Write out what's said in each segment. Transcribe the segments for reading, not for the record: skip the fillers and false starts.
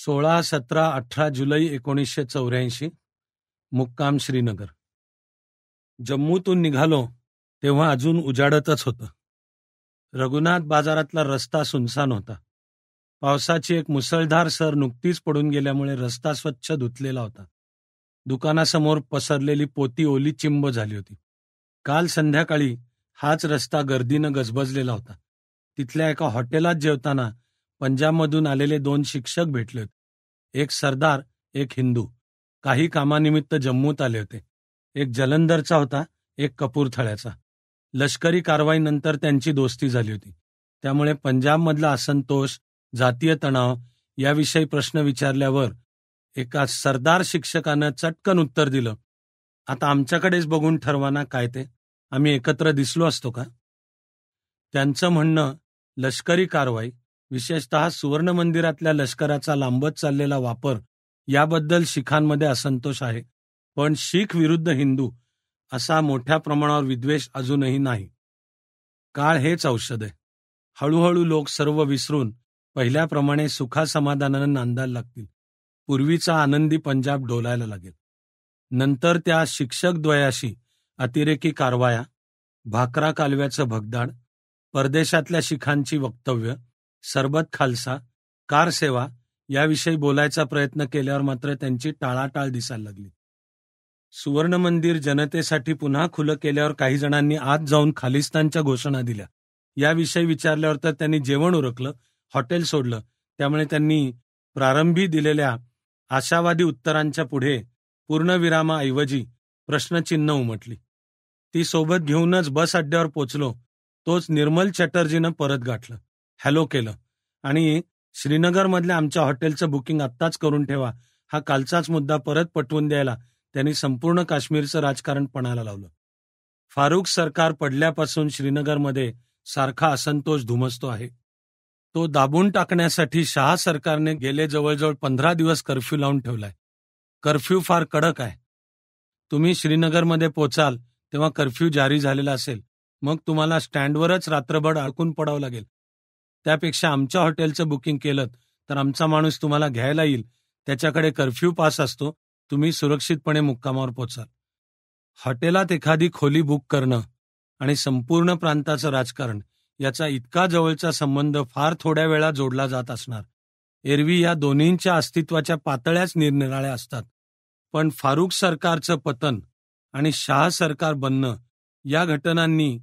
16, 17, 18 जुलै 1984. मुक्काम श्रीनगर. जम्मूतून निघालो तेव्हा अजून उजाडतच होतं. रघुनाथ बाजारातला रस्ता सुनसान होता. पावसाची एक मुसळधार सर नुकतीच पडून गेल्यामुळे रस्ता स्वच्छ धुतलेला होता. दुकानासमोर पसरलेली पोती ओली चिंब झाली होती. काल संध्याकाळी हाच रस्ता गर्दीनं गजबजलेला होता. तिथल्या एका हॉटेलात जेवताना पंजाबमधून आलेले 2 शिक्षक भेटले होते. एक सरदार, एक हिंदू. काही कामानिमित्त जम्मूत आले होते. एक जलंधरचा होता, एक कपूरथळ्याचा. लष्करी कारवाईनंतर त्यांची दोस्ती झाली होती. त्यामुळे पंजाबमधला असंतोष, जातीय तणाव याविषयी प्रश्न विचारल्यावर एका सरदार शिक्षकानं चटकन उत्तर दिलं, आता आमच्याकडेच बघून ठरवाना काय ते, आम्ही एकत्र दिसलो असतो का? त्यांचं म्हणणं लष्करी कारवाई, विशेषतः सुवर्ण मंदिरातल्या लष्कराचा लांबत चाललेला वापर याबद्दल शीखांमध्ये असंतोष आहे, पण शीख विरुद्ध हिंदू असा मोठ्या प्रमाणावर विद्वेष अजूनही नाही. काळ हेच औषध आहे. हळूहळू लोक सर्व विसरून पहिल्याप्रमाणे सुखासमाधानानं नांदायला लागतील. पूर्वीचा आनंदी पंजाब डोलायला लागेल. नंतर त्या शिक्षकद्वयाशी अतिरेकी कारवाया, भाकरा कालव्याचं भगदाड, परदेशातल्या शिखांची वक्तव्य, सरबत खालसा, कार सेवा याविषयी बोलायचा प्रयत्न केल्यावर मात्र त्यांची टाळाटाळ दिसायला लागली. सुवर्ण मंदिर जनतेसाठी पुन्हा खुलं केल्यावर काही जणांनी आत जाऊन खालिस्तानच्या घोषणा दिल्या. याविषयी विचारल्यावर तर त्यांनी जेवण उरकलं, हॉटेल सोडलं. त्यामुळे त्यांनी प्रारंभी दिलेल्या आशावादी उत्तरांच्या पुढे पूर्णविरामाऐवजी प्रश्नचिन्ह उमटली. ती सोबत घेऊनच बस अड्ड्यावर पोचलो. तोच निर्मल चॅटर्जीनं परत गाठलं, हॅलो केलं आणि श्रीनगरमधल्या आमच्या हॉटेलचं बुकिंग आत्ताच करून ठेवा हा कालचाच मुद्दा परत पटवून द्यायला त्यांनी संपूर्ण काश्मीरचं राजकारण पणाला लावलं. फारूक सरकार पडल्यापासून श्रीनगरमध्ये सारखा असंतोष धुमसतो आहे. तो दाबून टाकण्यासाठी शाह सरकारने गेले जवळजवळ 15 दिवस कर्फ्यू लावून ठेवलाय. कर्फ्यू फार कडक आहे. तुम्ही श्रीनगरमध्ये पोचाल तेव्हा कर्फ्यू जारी झालेला असेल. मग तुम्हाला स्टँडवरच रात्रभर अडकून पडावं लागेल. त्यापेक्षा आमच्या हॉटेलचं बुकिंग केलं तर आमचा माणूस तुम्हाला घ्यायला येईल. त्याच्याकडे कर्फ्यू पास असतो. तुम्ही सुरक्षितपणे मुक्कामावर पोचाल. हॉटेलात एखादी खोली बुक करणं आणि संपूर्ण प्रांताचं राजकारण याचा इतका जवळचा संबंध फार थोड्या वेळा जोडला जात असणार. एरवी या दोन्हींच्या अस्तित्वाच्या पातळ्याच निरनिराळ्या असतात. पण फारूक सरकारचं पतन आणि शाह सरकार बनणं या घटनांनी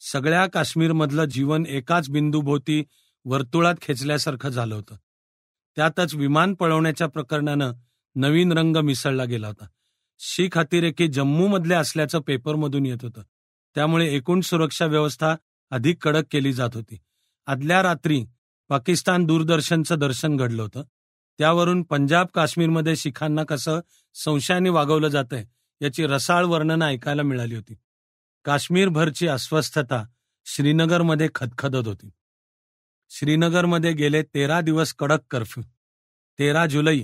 सगळ्या काश्मीरमधलं जीवन एकाच बिंदूभोवती वर्तुळात खेचल्यासारखं झालं होतं. त्यातच विमान पळवण्याच्या प्रकरणानं नवीन रंग मिसळला गेला होता. शीख अतिरेकी जम्मूमधले असल्याचं पेपरमधून येत होतं. त्यामुळे एकूण सुरक्षा व्यवस्था अधिक कडक केली जात होती. आदल्या रात्री पाकिस्तान दूरदर्शनचं दर्शन घडलं होतं. त्यावरून पंजाब काश्मीरमध्ये शिखांना कसं संशयाने वागवलं जातंय याची रसाळ वर्णनं ऐकायला मिळाली होती. काश्मीरभरची अस्वस्थता श्रीनगरमध्ये खदखदत होती. श्रीनगरमध्ये गेले 13 दिवस कडक कर्फ्यू. 13 जुलै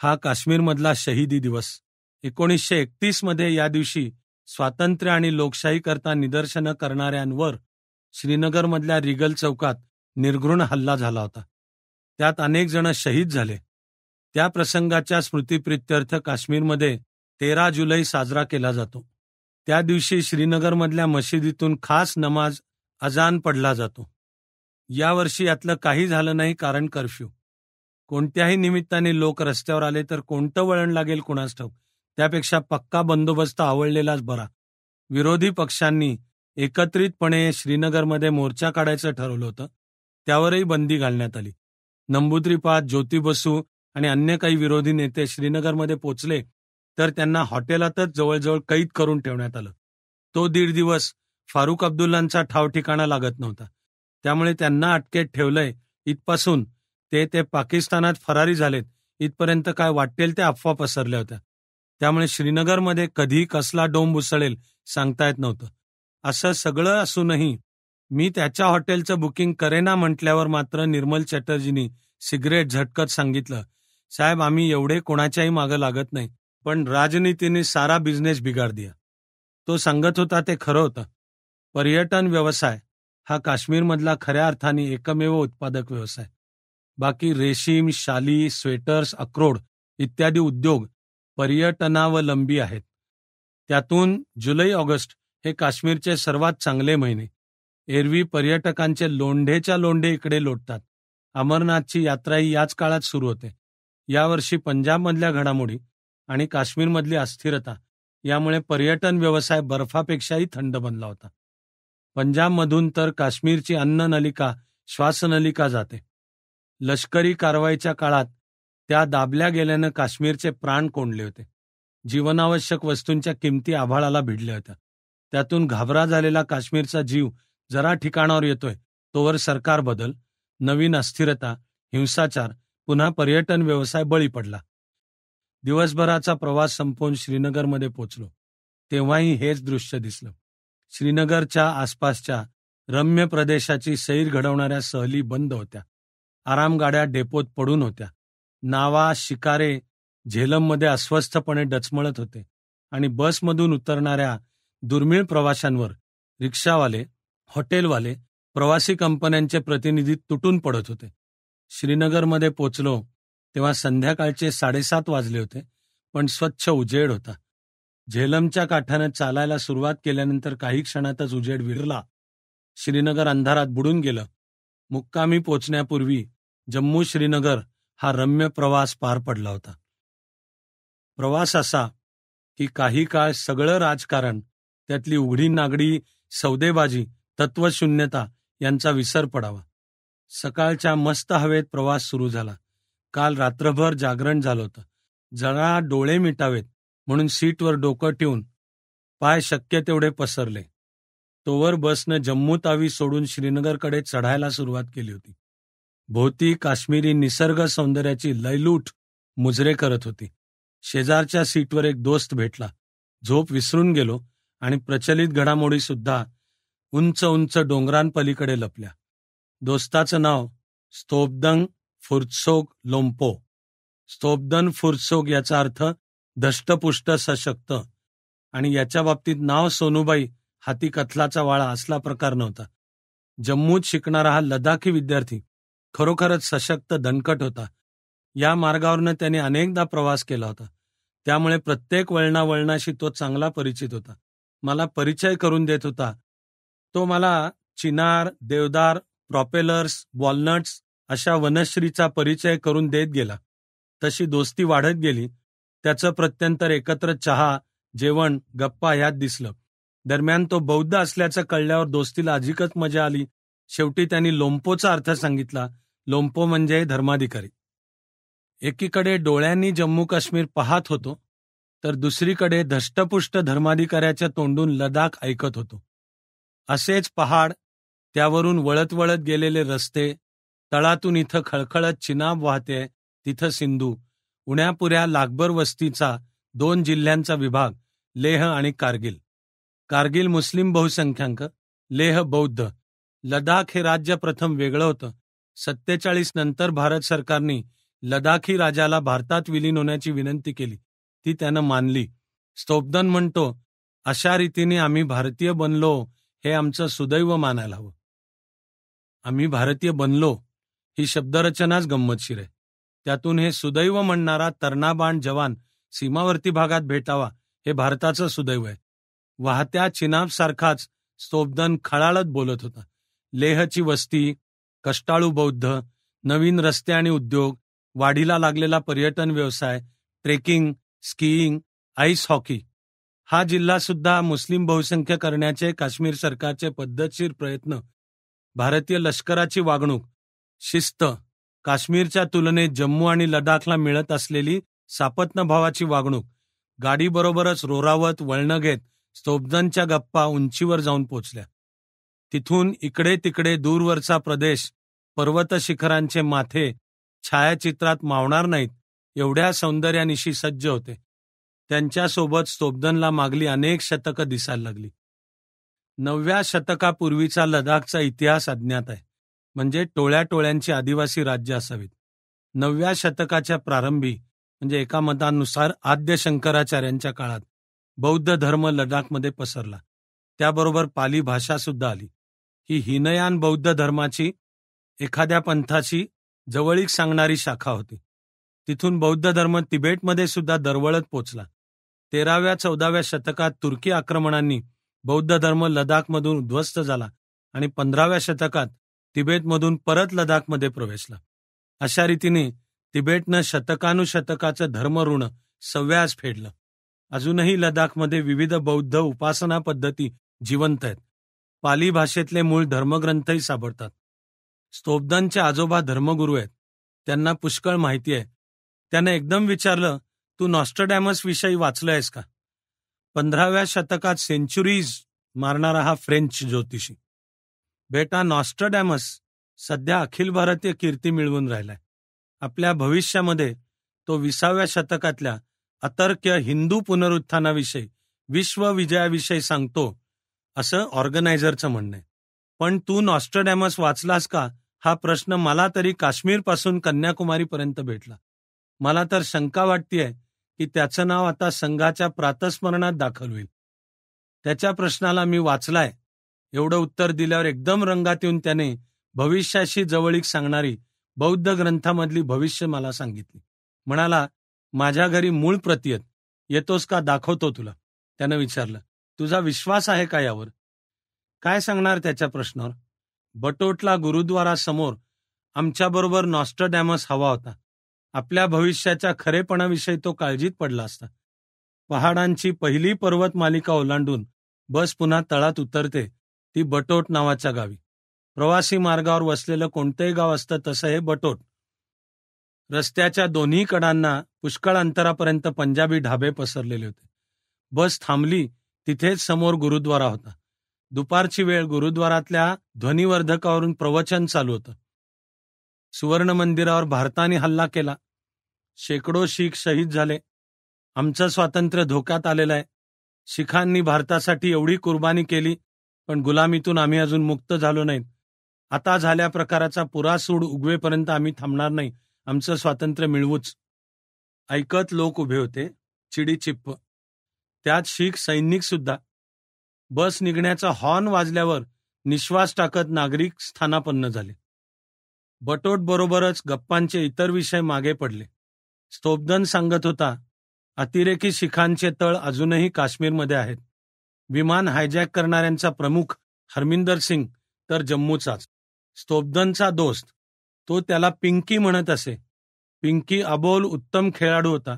हा काश्मीरमधला शहीदी दिवस. 1931 मध्ये या दिवशी स्वातंत्र्य आणि लोकशाहीकरता निदर्शनं करणाऱ्यांवर श्रीनगरमधल्या रिगल चौकात निर्घृण हल्ला झाला होता. त्यात अनेक जण शहीद झाले. त्या प्रसंगाच्या स्मृतिप्रित्यर्थ काश्मीरमध्ये 13 जुलै साजरा केला जातो. त्या दिवशी श्रीनगरमधल्या मशिदीतून खास नमाज अजान पडला जातो. यावर्षी यातलं काही झालं नाही कारण कर्फ्यू. कोणत्याही निमित्ताने लोक रस्त्यावर आले तर कोणतं वळण लागेल कुणास ठाऊक. त्यापेक्षा पक्का बंदोबस्त आवडलेलाच बरा. विरोधी पक्षांनी एकत्रितपणे श्रीनगरमध्ये मोर्चा काढायचं ठरवलं होतं. त्यावरही बंदी घालण्यात आली. नंबूद्रीपाद, ज्योती बसू आणि अन्य काही विरोधी नेते श्रीनगरमध्ये पोचले तर त्यांना हॉटेलातच जवळजवळ कैद करून ठेवण्यात आलं. तो 1.5 दिवस फारूक अब्दुल्लांचा ठाव ठिकाणा लागत नव्हता. त्यामुळे त्यांना अटकेत ठेवलंय इथपासून ते पाकिस्तानात फरारी झालेत इथपर्यंत काय वाटेल त्या अफवा पसरल्या होत्या. त्यामुळे श्रीनगरमध्ये कधी कसला डोंब उसळेल सांगता येत नव्हतं. असं सगळं असूनही मी त्याच्या हॉटेलचं बुकिंग करेना म्हटल्यावर मात्र निर्मल चॅटर्जींनी सिगरेट झटकत सांगितलं, साहेब आम्ही एवढे कोणाच्याही मागं लागत नाही, पण राजनीतीने सारा बिझनेस बिगाड दिया. तो सांगत होता ते खरं होतं. पर्यटन व्यवसाय हा काश्मीरमधला खऱ्या अर्थाने एकमेव उत्पादक व्यवसाय. बाकी रेशीम, शाली, स्वेटर्स, अक्रोड इत्यादी उद्योग पर्यटनावलंबी आहेत. त्यातून जुलै ऑगस्ट हे काश्मीरचे सर्वात चांगले महिने. एरवी पर्यटकांचे लोंढेच्या लोंढे इकडे लोटतात. अमरनाथची यात्राही याच काळात सुरू होते. यावर्षी पंजाबमधल्या घडामोडी आणि काश्मीरमधली अस्थिरता यामुळे पर्यटन व्यवसाय बर्फापेक्षाही थंड बनला होता. पंजाबमधून तर काश्मीरची अन्ननलिका, श्वासनलिका जाते. लष्करी कारवाईच्या काळात त्या दाबल्या गेल्यानं काश्मीरचे प्राण कोंडले होते. जीवनावश्यक वस्तूंच्या किमती आभाळाला भिडल्या होत्या. त्यातून घाबरा झालेला काश्मीरचा जीव जरा ठिकाणावर येतोय तोवर सरकार बदल, नवीन अस्थिरता, हिंसाचार, पुन्हा पर्यटन व्यवसाय बळी पडला. दिवसभराचा प्रवास संपवून श्रीनगरमध्ये पोचलो तेव्हाही हेच दृश्य दिसलं. श्रीनगरच्या आसपासच्या रम्य प्रदेशाची सैर घडवणाऱ्या सहली बंद होत्या. आरामगाड्या डेपोत पडून होत्या. नावा, शिकारे झेलममध्ये अस्वस्थपणे डचमळत होते आणि बसमधून उतरणाऱ्या दुर्मिळ प्रवाशांवर रिक्षावाले, हॉटेलवाले, प्रवासी कंपन्यांचे प्रतिनिधी तुटून पडत होते. श्रीनगरमध्ये पोचलो तेव्हा संध्याकाळचे 7:30 वाजले होते, पण स्वच्छ उजेड होता. झेलमच्या काठानं चालायला सुरुवात केल्यानंतर काही क्षणातच उजेड विरला. श्रीनगर अंधारात बुडून गेलं. मुक्कामी पोचण्यापूर्वी जम्मू श्रीनगर हा रम्य प्रवास पार पडला होता. प्रवास असा की काही काळ सगळं राजकारण, त्यातली उघडी नागडी सौदेबाजी, तत्वशून्यता यांचा विसर पडावा. सकाळच्या मस्त हवेत प्रवास सुरू झाला. काल रात्रभर जागरण झालं होतं. जरा डोळे मिटावेत म्हणून सीटवर डोकं ठेवून पाय शक्य तेवढे पसरले. तोवर बसनं जम्मू तावी सोडून श्रीनगरकडे चढायला सुरुवात केली होती. भोवती काश्मीरी निसर्ग सौंदर्याची लयलूट मुजरे करत होती. शेजारच्या सीटवर एक दोस्त भेटला. झोप विसरून गेलो आणि प्रचलित घडामोडी सुद्धा उंच उंच डोंगरांपलीकडे लपल्या. दोस्ताचं नाव स्तोब्दन फुर्त्सोग लोम्पो. स्तोब्दन फुर्त्सोग याचा अर्थ धष्टपुष्ट सशक्त, आणि याच्या बाबतीत नाव सोनूबाई हाती कथलाचा वाळा असला प्रकार नव्हता. जम्मूत शिकणारा हा लडाखी विद्यार्थी खरोखरच सशक्त दणकट होता. या मार्गावरनं त्याने अनेकदा प्रवास केला होता. त्यामुळे प्रत्येक वळणावळणाशी तो चांगला परिचित होता. मला परिचय करून देत होता. तो मला चिनार, देवदार, प्रॉपेलर्स, वॉलनट्स अशा वनश्रीचा परिचय करून देत गेला. तशी दोस्ती वाढत गेली. त्याचं प्रत्यंतर एकत्र चहा, जेवण, गप्पा ह्यात दिसलं. दरम्यान तो बौद्ध असल्याचं कळल्यावर दोस्तीला अधिकच मजा आली. शेवटी त्यांनी लोम्पोचा अर्थ सांगितला. लोम्पो म्हणजे धर्माधिकारी. एकीकडे डोळ्यांनी जम्मू काश्मीर पाहत होतो, तर दुसरीकडे धष्टपुष्ट धर्माधिकाऱ्याच्या तोंडून लडाख ऐकत होतो. असेच पहाड, त्यावरून वळत वळत गेलेले रस्ते, तळातून इथं खळखळत चिनाब वाहते, तिथं सिंधू, उण्यापुऱ्या लाखभर वस्तीचा 2 जिल्ह्यांचा विभाग, लेह आणि कारगिल. कारगिल मुस्लिम बहुसंख्याक, लेह बौद्ध. लडाख हे राज्य प्रथम वेगळं होतं. 47 नंतर भारत सरकारने लडाखी राजाला भारतात विलीन होण्याची विनंती केली. ती त्यानं मानली. स्तोब्दन म्हणतो, अशा रीतीने आम्ही भारतीय बनलो हे आमचं सुदैव मानायला हवं. आम्ही भारतीय बनलो ही शब्दरचनाच गंमतशीर आहे. त्यातून हे सुदैव म्हणणारा तरणाबाण जवान सीमावर्ती भागात भेटावा हे भारताचं सुदैव आहे. वाहत्या चिनाबसारखाच स्तोब्दन खळाळत बोलत होता. लेहची वस्ती, कष्टाळू बौद्ध, नवीन रस्ते आणि उद्योग, वाढीला लागलेला पर्यटन व्यवसाय, ट्रेकिंग, स्कीइंग, आईस हॉकी. हा जिल्हा सुद्धा मुस्लिम बहुसंख्य करण्याचे काश्मीर सरकारचे पद्धतशीर प्रयत्न, भारतीय लष्कराची वागणूक, शिस्त, काश्मीरच्या तुलनेत जम्मू आणि लडाखला मिळत असलेली सापत्नभावाची वागणूक, गाडीबरोबरच रोरावत वळणं घेत स्तोब्दनच्या गप्पा उंचीवर जाऊन पोचल्या. तिथून इकडे तिकडे दूरवरचा प्रदेश, पर्वत शिखरांचे माथे छायाचित्रात मावणार नाहीत एवढ्या सौंदर्यानिशी सज्ज होते. त्यांच्यासोबत स्तोब्दनला मागली अनेक शतकं दिसायला लागली. 9व्या शतकापूर्वीचा लडाखचा इतिहास अज्ञात आहे. म्हणजे टोळ्या टोळ्यांची आदिवासी राज्य असावीत. 9व्या शतकाच्या प्रारंभी म्हणजे एका मतानुसार आद्य शंकराचार्यांच्या काळात बौद्ध धर्म लडाखमध्ये पसरला. त्याबरोबर पाली भाषा सुद्धा आली. ही हीनयान बौद्ध धर्माची, एखाद्या पंथाची जवळीक सांगणारी शाखा होती. तिथून बौद्ध धर्म तिबेटमध्ये सुद्धा दरवळत पोचला. 13व्या-14व्या शतकात तुर्की आक्रमणांनी बौद्ध धर्म लडाखमधून उद्ध्वस्त झाला आणि 15व्या शतकात तिबेटमधून परत लडाखमध्ये प्रवेशला. अशा रीतीने तिबेटनं शतकानुशतकाचं धर्मऋण सव्याज फेडलं. अजूनही लडाखमध्ये विविध बौद्ध उपासना पद्धती जिवंत आहेत. पाली भाषेतले मूळ धर्मग्रंथही सापडतात. स्तोब्दनचे आजोबा धर्मगुरू आहेत. त्यांना पुष्कळ माहिती आहे. त्यानं एकदम विचारलं, तू नॉस्ट्रडॅमस विषयी वाचलंयस का? 15व्या शतकात सेंचुरीज मारणारा हा फ्रेंच ज्योतिषी. बेटा, नॉस्ट्रडॅमस सध्या अखिल भारतीय कीर्ती मिळवून राहिलाय. आपल्या भविष्यामध्ये तो 20व्या शतकातल्या अतर्क्य हिंदू पुनरुत्थानाविषयी, विश्वविजयाविषयी सांगतो, असं ऑर्गनायझरचं म्हणणं आहे. पण तू नॉस्ट्रडॅमस वाचलास का, हा प्रश्न मला तरी काश्मीरपासून कन्याकुमारीपर्यंत भेटला. मला तर शंका वाटतेय की त्याचं नाव आता संघाच्या प्रातस्मरणात दाखल होईल. त्याच्या प्रश्नाला मी वाचलाय एवढं उत्तर दिल्यावर एकदम रंगात येऊन त्याने भविष्याशी जवळीक सांगणारी बौद्ध ग्रंथामधली भविष्य मला सांगितली. म्हणाला, माझ्या घरी मूळ प्रती आहेत, येतोस का, दाखवतो तुला. त्यानं विचारलं, तुझा विश्वास आहे का यावर? काय सांगणार त्याच्या प्रश्नावर? बटोटला गुरुद्वारासमोर आमच्याबरोबर नॉस्ट्रडॅमस हवा होता. आपल्या भविष्याच्या खरेपणाविषयी तो काळजीत पडला असता. पहाडांची पहिली पर्वत मालिका ओलांडून बस पुन्हा तळात उतरते, ती बटोट नावाच्या गावी. प्रवासी मार्गावर वसलेलं कोणतंही गाव असतं तसं हे बटोट. रस्त्याच्या दोन्ही कडांना पुष्कळ अंतरापर्यंत पंजाबी ढाबे पसरलेले होते. बस थांबली तिथेच समोर गुरुद्वारा होता. दुपारची वेळ. गुरुद्वारातल्या ध्वनिवर्धकावरून प्रवचन चालू होतं. सुवर्ण मंदिरावर भारताने हल्ला केला, शेकडो शीख शहीद झाले, आमचं स्वातंत्र्य धोक्यात आलेलं आहे, शिखांनी भारतासाठी एवढी कुर्बानी केली, पण गुलामीतून आम्ही अजून मुक्त झालो नाहीत, आता झाल्या प्रकाराचा पुरासूड उगवेपर्यंत आम्ही थांबणार नाही, आमचं स्वातंत्र्य मिळवूच. ऐकत लोक उभे होते, चिडीचिप्प. त्यात शीख सैनिक सुद्धा. बस निघण्याचा हॉर्न वाजल्यावर निश्वास टाकत नागरिक स्थानापन्न झाले. बटोट बरोबरच गप्पांचे इतर विषय मागे पडले. स्तोब्दन सांगत होता, अतिरेकी शिखांचे तळ अजूनही काश्मीरमध्ये आहेत. विमान हायजॅक करणाऱ्यांचा प्रमुख हरमिंदर सिंग तर जम्मूचाच. स्तोब्दनचा दोस्त, तो त्याला पिंकी म्हणत असे. पिंकी अबोल उत्तम खेळाडू होता.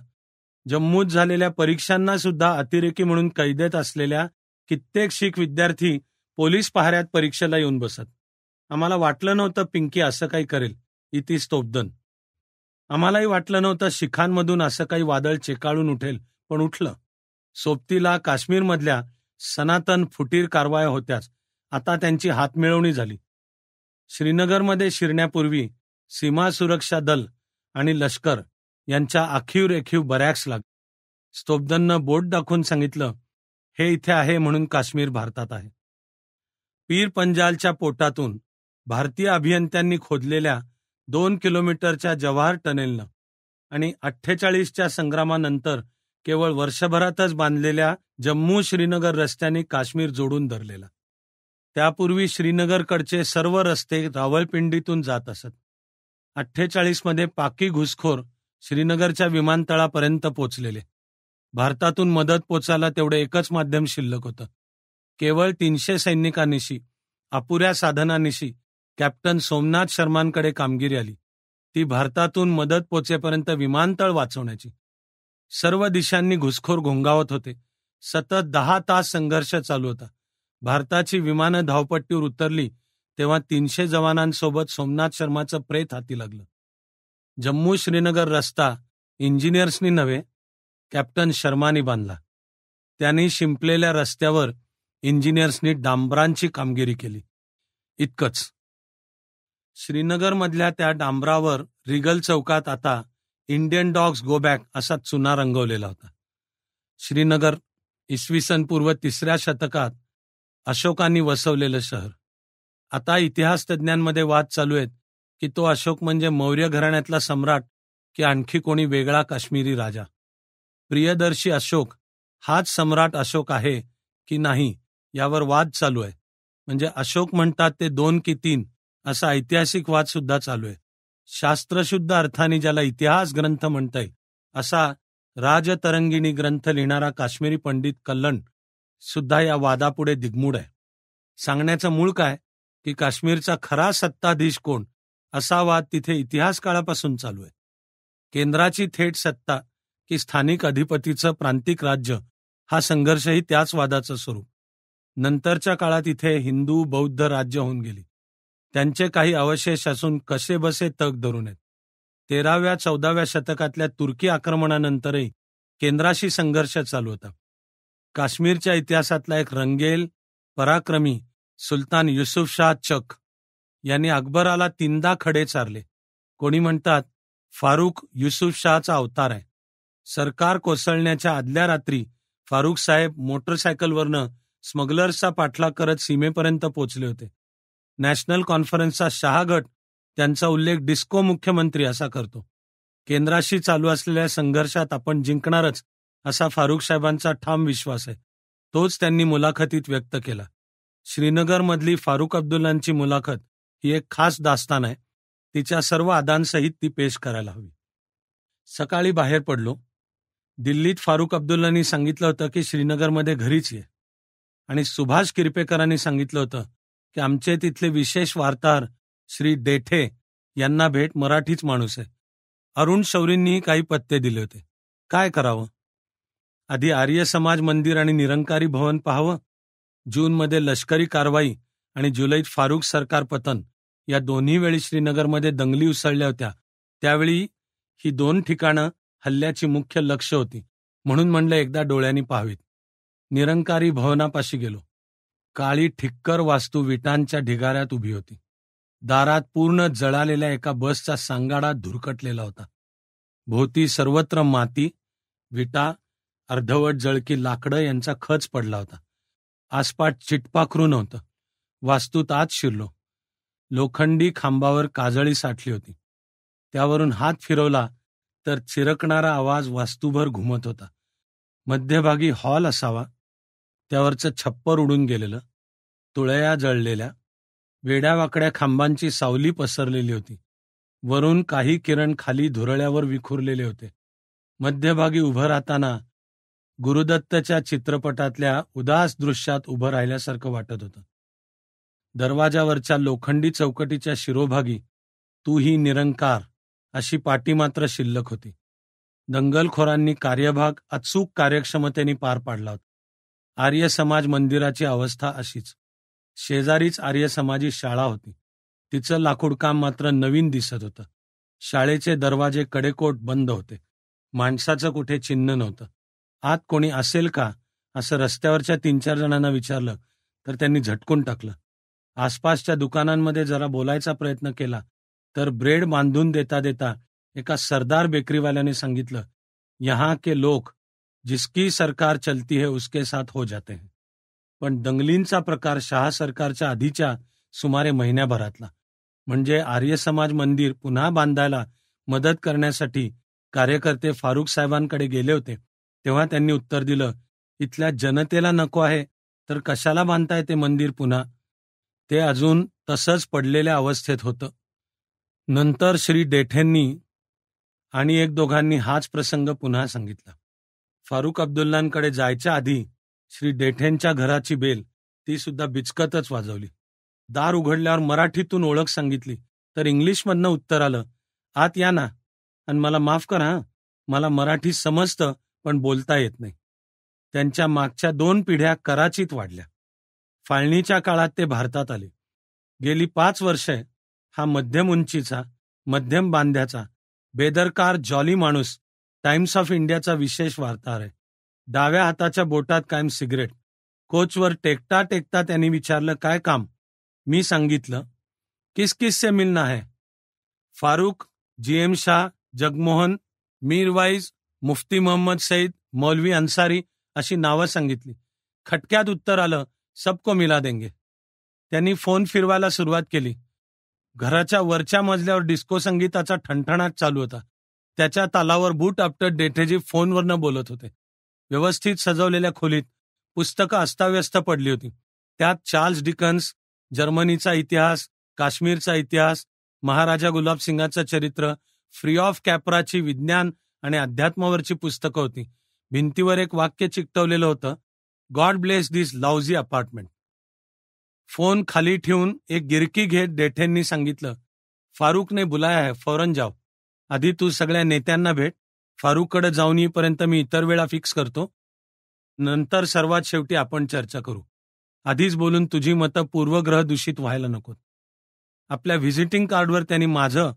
जम्मूत झालेल्या परीक्षांना सुद्धा अतिरेकी म्हणून कैदेत असलेल्या कित्येक शीख विद्यार्थी पोलीस पहाऱ्यात परीक्षेला येऊन बसत. आम्हाला वाटलं नव्हतं पिंकी असं काही करेल, इति स्तोब्दन. आम्हालाही वाटलं नव्हतं शिखांमधून असं काही वादळ चेकाळून उठेल, पण उठलं. सोबतीला काश्मीरमधल्या सनातन फुटीर कारवाया होत्याच, आता त्यांची हातमिळवणी झाली. श्रीनगरमध्ये शिरण्यापूर्वी सीमा सुरक्षा दल आणि लष्कर यांच्या आखीव रेखीव बरॅक्स लाग. स्तोब्दननं बोट दाखवून सांगितलं, हे इथे आहे म्हणून काश्मीर भारतात आहे. पीर पंजालच्या पोटातून भारतीय अभियंत्यांनी खोदलेल्या 2 किलोमीटरच्या जवाहर टनेलनं आणि 48च्या संग्रामानंतर केवळ वर्षभरातच बांधलेल्या जम्मू श्रीनगर रस्त्याने काश्मीर जोडून धरलेला. त्यापूर्वी श्रीनगरकडचे सर्व रस्ते रावळपिंडीतून जात असत. 48मध्ये पाकी घुसखोर श्रीनगरच्या विमानतळापर्यंत पोचलेले. भारतातून मदत पोचायला तेवढं एकच माध्यम शिल्लक होतं. केवळ 300 सैनिकांनिशी, अपुऱ्या साधनांनिशी कॅप्टन सोमनाथ शर्मांकडे कामगिरी आली. ती भारतातून मदत पोचेपर्यंत विमानतळ वाचवण्याची. सर्व दिशांनी घुसखोर घोंगावत होते. सतत 10 तास संघर्ष चालू होता. भारताची विमानं धावपट्टीवर उतरली तेव्हा 300 जवानांसोबत सोमनाथ शर्माचं प्रेत हाती लागलं. जम्मू श्रीनगर रस्ता इंजिनियर्सनी नव्हे, कॅप्टन शर्मानी बांधला. त्यांनी शिंपलेल्या रस्त्यावर इंजिनियर्सनी डांबरांची कामगिरी केली. इतकंच. श्रीनगरमधल्या त्या डांबरावर रिगल चौकात आता इंडियन डॉग्स गो बॅक असा चुना रंगवलेला होता. श्रीनगर इसवी पूर्व 3ऱ्या शतकात अशोकांनी वसवलेलं शहर. आता इतिहास तज्ज्ञांमध्ये वाद चालू आहेत की तो अशोक म्हणजे मौर्य घराण्यातला सम्राट की आणखी कोणी वेगळा काश्मीरी राजा. प्रियदर्शी अशोक हाच सम्राट अशोक आहे की नाही यावर वाद चालू आहे. म्हणजे अशोक म्हणतात ते 2 की 3 असा ऐतिहासिक वाद सुद्धा चालू आहे. शास्त्रशुद्ध अर्थाने ज्याला इतिहास ग्रंथ म्हणता येईल असा राजतरंगिणी ग्रंथ लिहिणारा काश्मीरी पंडित कल्लन सुद्धा या वादापुढे दिग्मूढ आहे. सांगण्याचं मूळ काय की काश्मीरचा खरा सत्ताधीश कोण असा वाद तिथे इतिहास काळापासून चालू आहे. केंद्राची थेट सत्ता की स्थानिक अधिपतीचं प्रांतिक राज्य हा संघर्षही त्याच वादाचं स्वरूप. नंतरच्या काळात इथे हिंदू बौद्ध राज्य होऊन गेली. त्यांचे काही अवशेष असून कसेबसे तग धरून आहेत. 13व्या-14व्या शतकातल्या तुर्की आक्रमणानंतरही केंद्राशी संघर्ष चालू होता. काश्मीरच्या इतिहासातला एक रंगेल पराक्रमी सुलतान युसुफशाह चक यांनी अकबराला 3दा खडे चारले. कोणी म्हणतात फारुख युसुफशाहचा अवतार आहे. सरकार कोसळण्याच्या आदल्या रात्री फारुख साहेब मोटरसायकलवरनं स्मगलर्सचा पाठलाग करत सीमेपर्यंत पोहोचले होते. नॅशनल कॉन्फरन्सचा शहागट त्यांचा उल्लेख डिस्को मुख्यमंत्री असा करतो. केंद्राशी चालू असलेल्या संघर्षात आपण जिंकणारच असा फारुख साहेबांचा ठाम विश्वास आहे. तोच त्यांनी मुलाखतीत व्यक्त केला. श्रीनगरमधली फारुख अब्दुल्लांची मुलाखत ही एक खास दास्तान आहे. तिच्या सर्व आदांसहित ती पेश करायला हवी. सकाळी बाहेर पडलो. दिल्लीत फारुख अब्दुल्लांनी सांगितलं होतं की श्रीनगरमध्ये घरीच ये आणि सुभाष किरपेकरांनी सांगितलं होतं की आमचे तिथले विशेष वार्ताहर श्री डेठे यांना भेट, मराठीच माणूस आहे. अरुण शौरींनीही काही पत्ते दिले होते. काय करावं? आधी आर्य समाज मंदिर आणि निरंकारी भवन पाहावं. जूनमध्ये लष्करी कारवाई आणि जुलैत फारुख सरकार पतन या दोन्ही वेळी श्रीनगरमध्ये दंगली उसळल्या होत्या. त्यावेळी ही 2 ठिकाणं हल्ल्याची मुख्य लक्ष होती. म्हणून म्हणलं एकदा डोळ्यांनी पाहावीत. निरंकारी भवनापाशी गेलो. काळी ठिक्कर वास्तू विटांच्या ढिगाऱ्यात उभी होती. दारात पूर्ण जळालेल्या एका बसचा सांगाडा धुरकटलेला होता. भोवती सर्वत्र माती, विटा, अर्धवट जळकी लाकडं यांचा खच पडला होता. आसपास चिटपाखरू नव्हतं. वास्तूत आत शिरलो. लोखंडी खांबावर काजळी साठली होती. त्यावरून हात फिरवला तर चिरकणारा आवाज वास्तूभर घुमत होता. मध्यभागी हॉल असावा. त्यावरचं छप्पर उडून गेलेलं, तुळया जळलेल्या, वेड्यावाकड्या खांबांची सावली पसरलेली होती. वरून काही किरण खाली धुरळ्यावर विखुरलेले होते. मध्यभागी उभं राहताना गुरुदत्तच्या चित्रपटातल्या उदास दृश्यात उभं राहिल्यासारखं वाटत होतं. दरवाजावरच्या लोखंडी चौकटीच्या शिरोभागी तू ही निरंकार अशी पाटी मात्र शिल्लक होती. दंगलखोरांनी कार्यभाग अचूक कार्यक्षमतेने पार पाडला होता. आर्य समाज मंदिराची अवस्था अशीच. शेजारीच आर्य समाजी शाळा होती. तिचं लाकूडकाम मात्र नवीन दिसत होतं. शाळेचे दरवाजे कडेकोट बंद होते. माणसाचं कुठे चिन्ह नव्हतं. आत कोणी असेल का असं रस्त्यावरच्या 3-4 जणांना विचारलं तर त्यांनी झटकून टाकलं. आसपासच्या दुकानांमध्ये जरा बोलायचा प्रयत्न केला तर ब्रेड बांधून देता देता एका सरदार बेकरीवाल्याने सांगितलं, यहाँ के लोक जिसकी सरकार चलती है उसके साथ हो जाते हैं. पण दंगलींचा प्रकार शहा सरकारच्या आधीच्या सुमारे महिन्याभरातला. म्हणजे आर्य समाज मंदिर पुन्हा बांधायला मदत करण्यासाठी कार्यकर्ते फारुख साहेबांकडे गेले होते. तेव्हा त्यांनी उत्तर दिलं, इथल्या जनतेला नको आहे तर कशाला बांधताय ते मंदिर पुन्हा? ते अजून तसंच पडलेल्या अवस्थेत होतं. नंतर श्री डेठेंनी आणि 1-2 हाच प्रसंग पुन्हा सांगितला. फारुख अब्दुल्लांकडे जायच्या आधी श्री डेठेंच्या घराची बेल ती सुद्धा बिचकतच वाजवली. दार उघडल्यावर मराठीतून ओळख सांगितली तर इंग्लिशमधनं उत्तर आलं, आत या ना. आणि मला माफ करा, मला मराठी समजतं पण बोलता येत नाही. त्यांच्या मागच्या 2 पिढ्या कराचीत वाढल्या. फाळणीच्या काळात ते भारतात आले. गेली 5 वर्षे हा मध्यम उंचीचा, मध्यम बांध्याचा, बेदरकार जॉली माणूस टाइम्स ऑफ इंडियाचा विशेष वार्ताहर आहे. डाव्या हाताच्या बोटात कायम सिगरेट. कोचवर टेकता टेकता त्यांनी विचारलं, काय काम? मी सांगितलं, किस किस से मिलना है? फारुख, GM शाह, जगमोहन, मीरवाईज, मुफ्ती मोहम्मद सईद, मौलवी अन्सारी अशी नावं सांगितली. खटक्यात उत्तर आलं, सबको मिला देंगे. त्यांनी फोन फिरवायला सुरुवात केली. घराच्या वरच्या मजल्यावर डिस्को संगीताचा ठणठणाट चालू होता. त्याच्या तालावर बूट आपटत डेठेजी फोनवरनं बोलत होते. व्यवस्थित सजवलेल्या खोलीत पुस्तकं अस्ताव्यस्त पडली होती. त्यात चार्ल्स डिकन्स, जर्मनीचा इतिहास, काश्मीरचा इतिहास, महाराजा गुलाबसिंगाचं चरित्र, फ्री ऑफ कॅपराची विज्ञान आणि अध्यात्मावरची पुस्तकं होती. भिंतीवर एक वाक्य चिकटवलेलं होतं, गॉड ब्लेस दिस लाउझी अपार्टमेंट. फोन खाली ठेवून एक गिरकी घेत डेठेंनी सांगितलं, फारुकने बुलाया है, फौरन जाओ. आधी तू सगळ्या नेत्यांना भेट. फारुककडे जाऊन येईपर्यंत मी इतर वेळा फिक्स करतो. नंतर सर्वात शेवटी आपण चर्चा करू. आधीच बोलून तुझी मतं पूर्वग्रह दूषित व्हायला नको. आपल्या व्हिजिटिंग कार्डवर त्यांनी माझं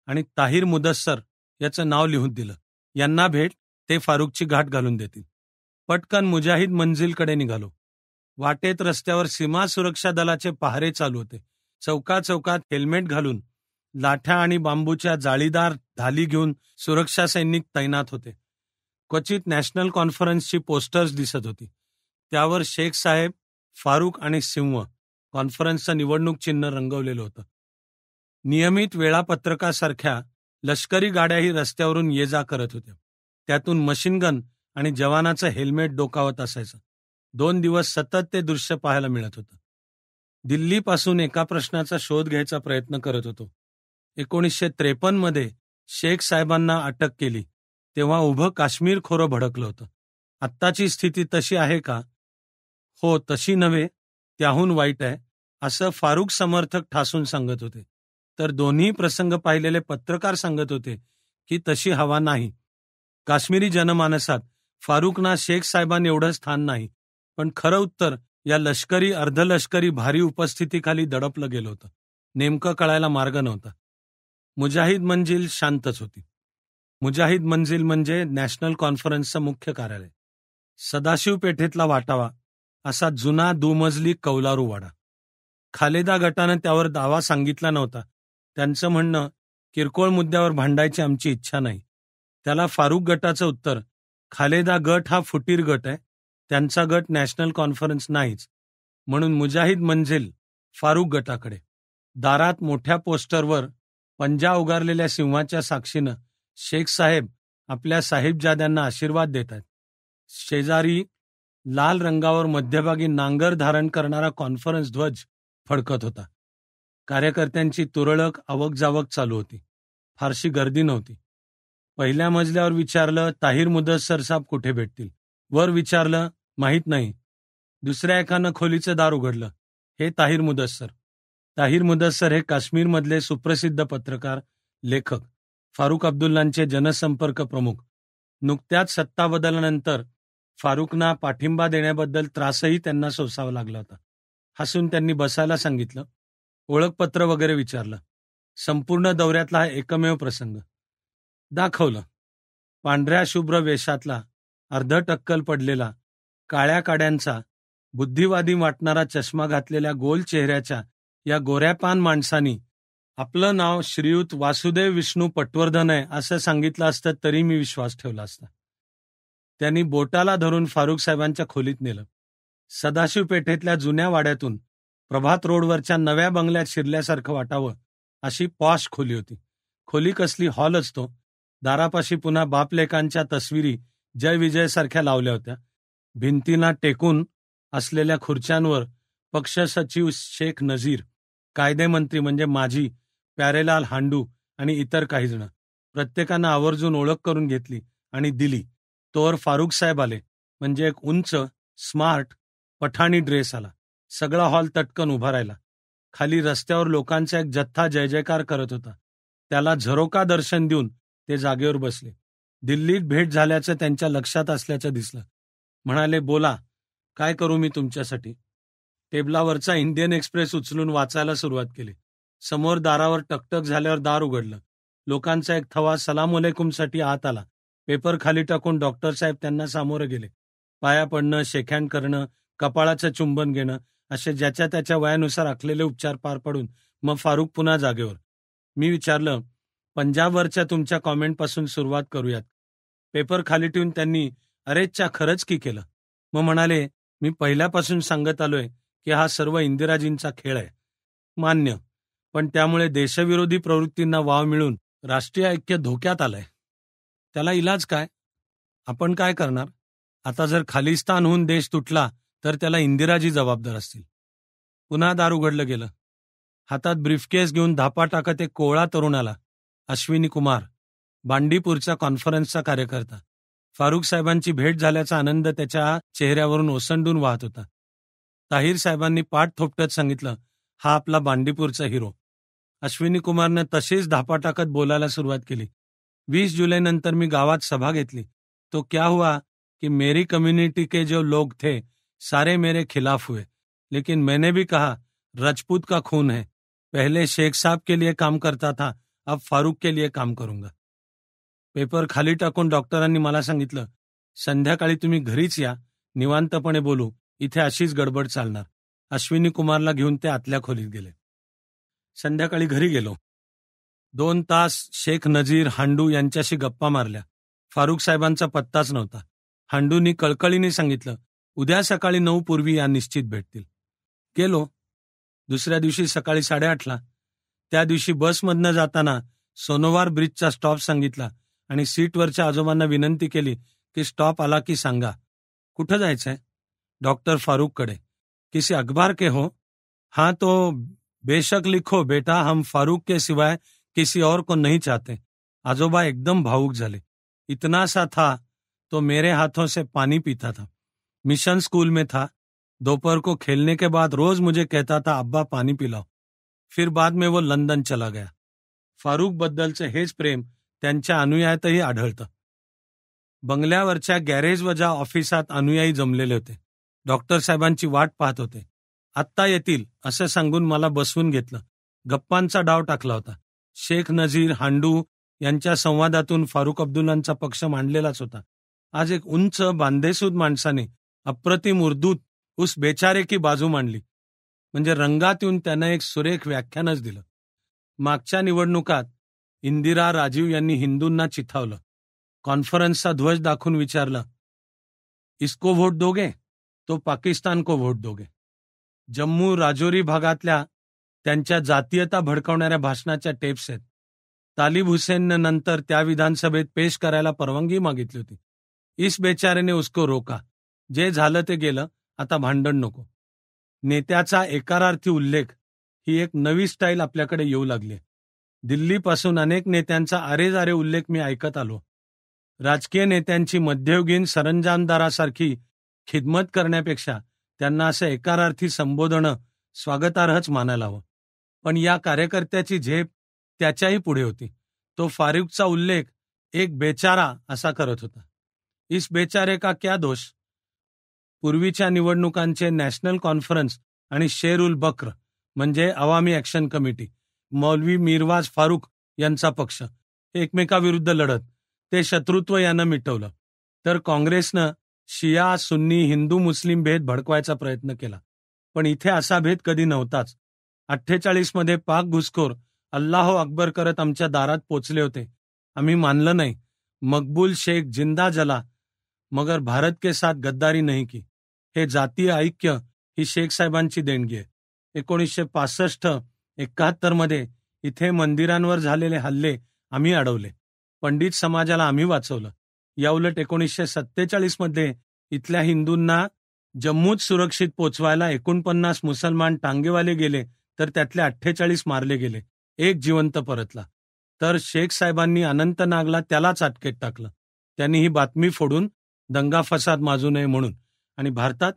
आणि ताहिर मुदस्सर याचं नाव लिहून दिलं. यांना भेट, ते फारुकची गाठ घालून देतील. पटकन मुजाहिद मंजिलकडे निघालो. वाटेत रस्त्यावर सीमा सुरक्षा दलाचे पहारे चालू होते. चौकात हेल्मेट घालून, लाठ्या आणि बांबूच्या जाळीदार ढाली घेऊन सुरक्षा सैनिक तैनात होते. क्वचित नॅशनल कॉन्फरन्सची पोस्टर्स दिसत होती. त्यावर शेख साहेब, फारुक आणि सिंह कॉन्फरन्सचं निवडणूक चिन्ह रंगवलेलं होतं. नियमित वेळापत्रकासारख्या लष्करी गाड्याही रस्त्यावरून ये जा करत होत्या. त्यातून मशीनगन आणि जवानाचं हेल्मेट डोकावत असायचं. 2 दिवस सतत ते दृश्य पाहायला मिळत होतं. दिल्लीपासून एका प्रश्नाचा शोध घ्यायचा प्रयत्न करत होतो. 1953 मध्ये शेख साहेबांना अटक केली तेव्हा उभं काश्मीर खोरं भडकलं होतं. आत्ताची स्थिती तशी आहे का? हो, तशी नव्हे, त्याहून वाईट आहे, असं फारुक समर्थक ठासून सांगत होते. तर दोन्ही प्रसंग पाहिलेले पत्रकार सांगत होते की तशी हवा नाही. काश्मीरी जनमानसात फारुकना शेख साहेबांनी एवढं स्थान नाही, पण खरं उत्तर या लष्करी अर्धलष्करी भारी उपस्थितीखाली दडपलं गेलं होतं. नेमकं कळायला मार्ग नव्हता. मुजाहिद मंजिल शांतच होती. मुजाहिद मंजिल म्हणजे नॅशनल कॉन्फरन्सचं मुख्य कार्यालय. सदाशिव पेठेतला वाटावा असा जुना दुमजली कौलारू वाडा. खालेदा गटानं त्यावर दावा सांगितला नव्हता. त्यांचं म्हणणं, किरकोळ मुद्द्यावर भांडायची आमची इच्छा नाही. त्याला फारुक गटाचं उत्तर, खालेदा गट हा फुटीर गट आहे, त्यांचा गट नॅशनल कॉन्फरन्स नाहीच. म्हणून मुजाहिद मंजिल फारुक गटाकडे. दारात मोठ्या पोस्टरवर पंजा उगारलेल्या सिंहाच्या साक्षीनं शेख साहेब आपल्या साहिबजाद्यांना आशीर्वाद देत आहेत. शेजारी लाल रंगावर मध्यभागी नांगर धारण करणारा कॉन्फरन्स ध्वज फडकत होता. कार्यकर्त्यांची तुरळक आवकजावक चालू होती. फारशी गर्दी नव्हती. पहिल्या मजल्यावर विचारलं, ताहिर मुदस्सर साहेब कुठे भेटतील? वर विचारलं, माहीत नाही. दुसऱ्या एकानं खोलीचं दार उघडलं. हे ताहिर मुदस्सर. ताहिर मुदस्सर हे काश्मीरमधले सुप्रसिद्ध पत्रकार, लेखक, फारुक अब्दुल्लांचे जनसंपर्क प्रमुख. नुकत्याच सत्ता बदलानंतर फारुकना पाठिंबा देण्याबद्दल त्रासही त्यांना सोसावा लागला होता. हसून त्यांनी बसायला सांगितलं. ओळखपत्र वगैरे विचारलं. संपूर्ण दौऱ्यातला हा एकमेव प्रसंग. दाखवलं. पांढऱ्या शुभ्र वेशातला, अर्धटक्कल पडलेला, काळ्या काड्यांचा, बुद्धिवादी वाटणारा चष्मा घातलेल्या गोल चेहऱ्याच्या या गोऱ्यापान माणसानी आपलं नाव श्रीयुत वासुदेव विष्णू पटवर्धन आहे असं सांगितलं असतं तरी मी विश्वास ठेवला असता. त्यांनी बोटाला धरून फारुक साहेबांच्या खोलीत नेलं. सदाशिव पेठेतल्या जुन्या वाड्यातून प्रभात रोडवरच्या नव्या बंगल्यात शिरल्यासारखं वाटावं अशी पॉश खोली होती. खोली कसली, हॉल असतो. दारापाशी पुन्हा बापलेकांच्या तस्विरी जय विजय सारख्या लावल्या होत्या. भिंतींना टेकून असलेल्या खुर्च्यांवर पक्ष सचिव शेख नजीर, कायदेमंत्री म्हणजे माझी, प्यारेलाल हांडू आणि इतर काही जण. प्रत्येकानं आवर्जून ओळख करून घेतली आणि दिली. तोवर फारुक साहेब आले. म्हणजे एक उंच, स्मार्ट, पठाणी ड्रेस आला. सगळा हॉल तटकन उभा राहिला. खाली रस्त्यावर लोकांचा एक जथ्था जय जयकार करत होता. त्याला झरोका दर्शन देऊन ते जागेवर बसले. दिल्लीत भेट झाल्याचं त्यांच्या लक्षात असल्याचं दिसलं. म्हणाले, बोला, काय करू मी तुमच्यासाठी? टेबलावरचा इंडियन एक्सप्रेस उचलून वाचायला सुरुवात केली. समोर दारावर टकटक झाल्यावर दार उघडलं. लोकांचा एक थवा सलामकुमसाठी आत आला. पेपर खाली टाकून डॉक्टर साहेब त्यांना सामोरं गेले. पाया पडणं, शेकहँड करणं, कपाळाचं चुंबन घेणं असे ज्याच्या त्याच्या वयानुसार आखलेले उपचार पार पडून मग फारुक पुन्हा जागेवर. मी विचारलं, पंजाबवरच्या तुमच्या कॉमेंटपासून सुरुवात करूयात. पेपर खाली ठेवून त्यांनी अरेच्चा खरंच की केलं. मग म्हणाले, मी पहिल्यापासून सांगत आलोय की हा सर्व इंदिराजींचा खेळ आहे. मान्य, पण त्यामुळे देशविरोधी प्रवृत्तींना वाव मिळून राष्ट्रीय ऐक्य धोक्यात आलंय. त्याला इलाज काय? आपण काय करणार? आता जर खालिस्तानहून देश तुटला तर त्याला इंदिराजी जबाबदार असतील. पुन्हा दार उघडलं गेलं. हातात ब्रीफकेस घेऊन धापा टाकत एक कोवळा तरुण आला. अश्विनी कुमार, बांडीपूरच्या कॉन्फरन्सचा कार्यकर्ता. फारुक साहेबांची भेट झाल्याचा आनंद त्याच्या चेहऱ्यावरून ओसंडून वाहत होता. ताहीर साहेबांनी पाठ थोपटत सांगितलं, हा आपला बांडीपूरचा हिरो. अश्विनी कुमारनं तशीच धापा टाकत बोलायला सुरुवात केली. 20 जुलैनंतर मी गावात सभा घेतली. तो क्या हुआ कि मेरी कम्युनिटी के जो लोग थे सारे मेरे खिलाफ हुए, लेकिन मैंने भी कहा राजपूत का खून है. पहले शेख साहब के लिए काम करता था, अब फारूक के लिए काम करूंगा. पेपर खाली टाकून डॉक्टरांनी मला सांगितलं, संध्याकाळी तुम्ही घरीच या, निवांतपणे बोलू, इथे अशीच गडबड चालणार. अश्विनी कुमारला घेऊन ते आतल्या खोलीत गेले. संध्याकाळी घरी गेलो. 2 तास शेख नजीर हांडू यांच्याशी गप्पा मारल्या. फारुक साहेबांचा पत्ताच नव्हता. हांडूंनी कळकळीने सांगितलं, उद्या सकाळी 9 पूर्वी या, निश्चित भेटतील. गेलो. दुसऱ्या दिवशी सकाळी 8:30ला. त्या दिवशी बसमधनं जाताना सोनोवार ब्रिजचा स्टॉप सांगितला आणि सीटवरच्या आजोबांना विनंती केली की स्टॉप आला की सांगा. कुठं जायचंय? डॉक्टर फारूककडे. किसी अखबार के हो? हाँ तो बेशक लिखो बेटा, हम फारूक के सिवाय किसी और को नहीं चाहते. आजोबा एकदम भावुक झाले. इतना सा था तो मेरे हाथों से पानी पीता था. मिशन स्कूल में था. दोपहर को खेलने के बाद रोज मुझे कहता था अब्बा पानी पिलाओ. फिर बाद में वो लंदन चला गया. फारूक बद्दलचे हेच प्रेम त्यांच्या अनुयायातही आढळतं. बंगल्यावरच्या गॅरेजवजा ऑफिसात अनुयायी जमलेले होते. डॉक्टर साहेबांची वाट पाहत होते. आत्ता येतील असं सांगून मला बसवून घेतलं. गप्पांचा डाव टाकला होता. शेख नजीर हांडू यांच्या संवादातून फारुक अब्दुल्लांचा पक्ष मांडलेलाच होता. आज एक उंच बांधेसूद माणसाने अप्रतिम उर्दूत उस बेचारे की बाजू मांडली. म्हणजे रंगात येऊन त्यानं एक सुरेख व्याख्यानच दिलं. मागच्या निवडणुकात इंदिरा राजीव यांनी हिंदूंना चिथावलं. कॉन्फरन्सचा ध्वज दाखवून विचारलं, इसको वोट दोगे तो पाकिस्तान को वोट दोगे. जम्मू राजौरी भागातल्या त्यांच्या जातीयता भडकवणाऱ्या भाषणाच्या टेप्स आहेत. तालिब हुसेननं नंतर त्या विधानसभेत पेश करायला परवानगी मागितली होती. इस बेचारेने उसको रोका. जे झालं ते गेलं, आता भांडण नको. नेत्याचा एकारार्थी उल्लेख ही एक नवी स्टाईल आपल्याकडे येऊ लागली. दिल्लीपासून अनेक नेत्यांचा अरेजारे उल्लेख मी ऐकत आलो. राजकीय नेत्यांची मध्ययुगीन सरंजामदारासारखी खिदमत करण्यापेक्षा त्यांना असं एकारार्थी संबोधणं स्वागतार्हच मानायला हवं. पण या कार्यकर्त्याची झेप त्याच्याही पुढे होती. तो फारूकचा उल्लेख एक बेचारा असा करत होता. इस बेचारे का क्या दोष? पूर्वीच्या निवडणुकांचे नॅशनल कॉन्फरन्स आणि शेर उल बक्र म्हणजे अवामी ॲक्शन कमिटी, मौलवी मिरवाज फारूक यांचा पक्ष एकमेकाविरुद्ध लढत. ते शत्रुत्व यानं मिटवलं. तर काँग्रेसनं शिया सुन्नी हिंदू मुस्लिम भेद भडकवायचा प्रयत्न केला. पण इथे असा भेद कधी नव्हताच. 48 मध्ये पाक घुसखोर अल्लाहो अकबर करत आमच्या दारात पोचले होते. आम्ही मानलं नाही. मकबूल शेख जिंदा जला मगर भारत के साथ गद्दारी नहीं की. हे जातीय ऐक्य ही शेख साहेबांची देणगी आहे. 1965-71 मध्ये इथे मंदिरांवर झालेले हल्ले आम्ही अडवले. पंडित समाजाला आम्ही वाचवलं. याउलट 1947 मध्ये इथल्या हिंदूंना जम्मूत सुरक्षित पोचवायला 49 मुसलमान टांगेवाले गेले, तर त्यातले 48 मारले गेले. एक जिवंत परतला. तर शेख साहेबांनी अनंतनागला त्यालाच अटकेत टाकलं. त्यांनी ही बातमी फोडून दंगा फसाद माजू नये म्हणून. आणि भारतात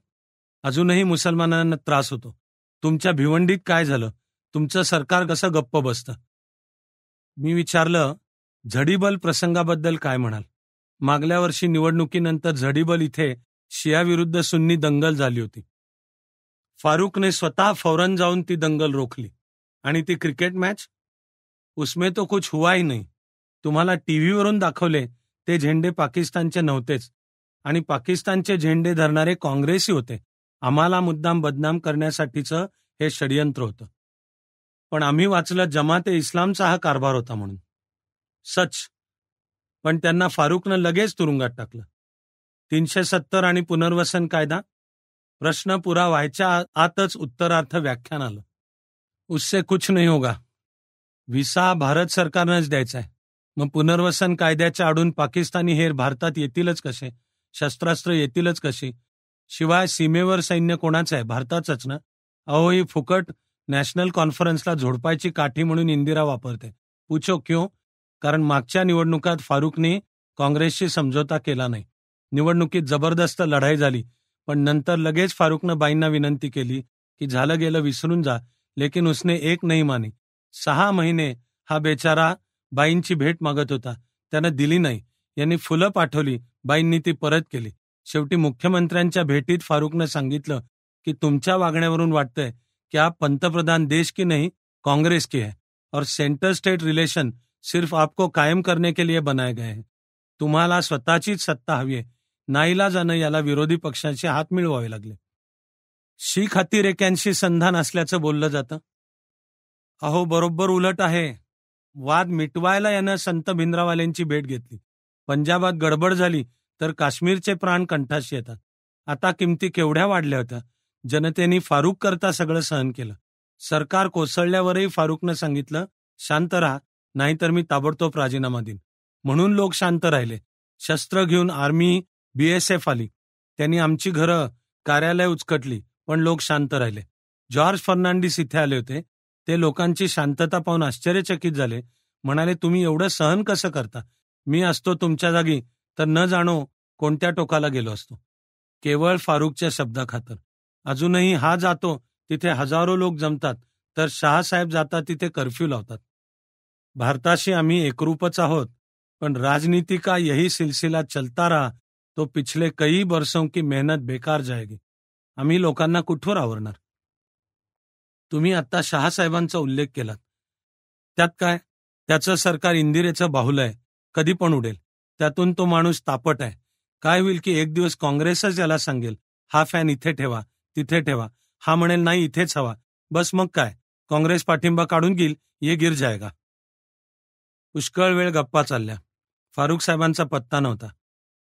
अजूनही मुसलमानांना त्रास होतो. तुमच्या भिवंडीत काय झालं? तुमचं सरकार कसं गप्प बसतं? मी विचारलं, झडीबल प्रसंगाबद्दल काय म्हणाल? मागल्या वर्षी निवडणुकीनंतर झडीबल इथे शिया विरुद्ध सुन्नी दंगल झाली होती. फारूकने स्वतः फौरन जाऊन ती दंगल रोखली. आणि ती क्रिकेट मॅच, उसमें तो कुछ हुआ ही नाही. तुम्हाला टीव्हीवरून दाखवले ते झेंडे पाकिस्तानचे नव्हतेच आणि पाकिस्तानचे झेंडे धरणारे काँग्रेसी होते. आम्हाला मुद्दाम बदनाम करण्यासाठीचं हे षडयंत्र होतं. पण आम्ही वाचलं जमाते इस्लामचा हा कारभार होता म्हणून. सच. पण त्यांना फारूकनं लगेच तुरुंगात टाकलं. 370 आणि पुनर्वसन कायदा, प्रश्न पुरा व्हायच्या आतच उत्तरार्थ व्याख्यान आलं. उससे कुछ नहीं होगा. व्हिसा भारत सरकारनंच द्यायचा आहे. मग पुनर्वसन कायद्याच्या आडून पाकिस्तानी हेर भारतात येतीलच कसे? शस्त्रास्त्र येतीलच कशी? शिवाय सीमेवर सैन्य कोणाचं आहे? भारताचंच ना. अहो, ही फुकट नॅशनल कॉन्फरन्सला झोडपायची काठी म्हणून इंदिरा वापरते. पूछो क्यों? कारण मागच्या निवडणुकात फारुकने काँग्रेसशी समझोता केला नाही. निवडणुकीत जबरदस्त लढाई झाली, पण नंतर लगेच फारुकनं बाईंना विनंती केली की झालं गेलं विसरून जा, लेकिन उसने एक नाही मानी. 6 महिने हा बेचारा बाईंची भेट मागत होता, त्यानं दिली नाही. यांनी फुलं पाठवली, बाईंनी ती परत केली. शेवटी मुख्यमंत्र्यांच्या भेटीत फारुकनं सांगितलं की तुमच्या वागण्यावरून वाटतंय कि आप पंतप्रधान देश की नहीं कांग्रेस की है और सेंटर स्टेट रिलेशन सिर्फ आपको कायम करने के लिए बनाए गए हैं. तुम्हाला स्वतःचीच सत्ता हवी आहे. नाईलाजानं याला विरोधी पक्षांचे हात मिळवावे लागले. शीख खातीर एक्यांशी संधान असल्याचं बोललं जातं. अहो, बरोबर उलट आहे. वाद मिटवायला यानं संत भिंद्रावाल्यांची भेट घेतली. पंजाबात गडबड झाली तर काश्मीरचे प्राण कंठाशी येतात. आता किमती केवढ्या वाढल्या होत्या. जनतेने फारुक करता सगळं सहन केलं. सरकार कोसळल्यावरही फारुकनं सांगितलं शांत राहा, नाहीतर मी ताबडतोब राजीनामा देईन. म्हणून लोक शांत राहिले. शस्त्र घेऊन आर्मी, BSF आली. त्यांनी आमची घरं, कार्यालय उचकटली, पण लोक शांत राहिले. जॉर्ज फर्नांडिस इथे आले होते. ते लोकांची शांतता पाहून आश्चर्यचकित झाले. म्हणाले, तुम्ही एवढं सहन कसं करता? मी असतो तुमच्या जागी तर न जाणो कोणत्या टोकाला गेलो असतो. केवळ फारुकच्या शब्दाखातर. अजूनही हा जातो तिथे हजारो लोक जमतात, तर शहासाहेब जातात तिथे कर्फ्यू लावतात. भारताशी आम्ही एकरूपच आहोत, पण राजनीति का यही सिलसिला चलता रहा तो पिछले कई वर्षों की मेहनत बेकार जाएगी. आम्ही लोकांना कुठवर आवरणार? तुम्ही आता शहासाहेबांचा उल्लेख केलात. त्यात काय? त्याचं सरकार इंदिरेचं बाहुलं आहे, कधी पण उडेल. त्यातून तो माणूस तापट आहे. काय होईल की एक दिवस काँग्रेसच याला सांगेल हा फॅन इथे ठेवा, तिथे ठेवा. हा म्हणेल नाही इथेच हवा. बस मग काय, काँग्रेस पाठिंबा काढून घेईल, ये गिर जाएगा. पुष्कळ वेळ गप्पा चालल्या. फारुक साहेबांचा पत्ता नव्हता.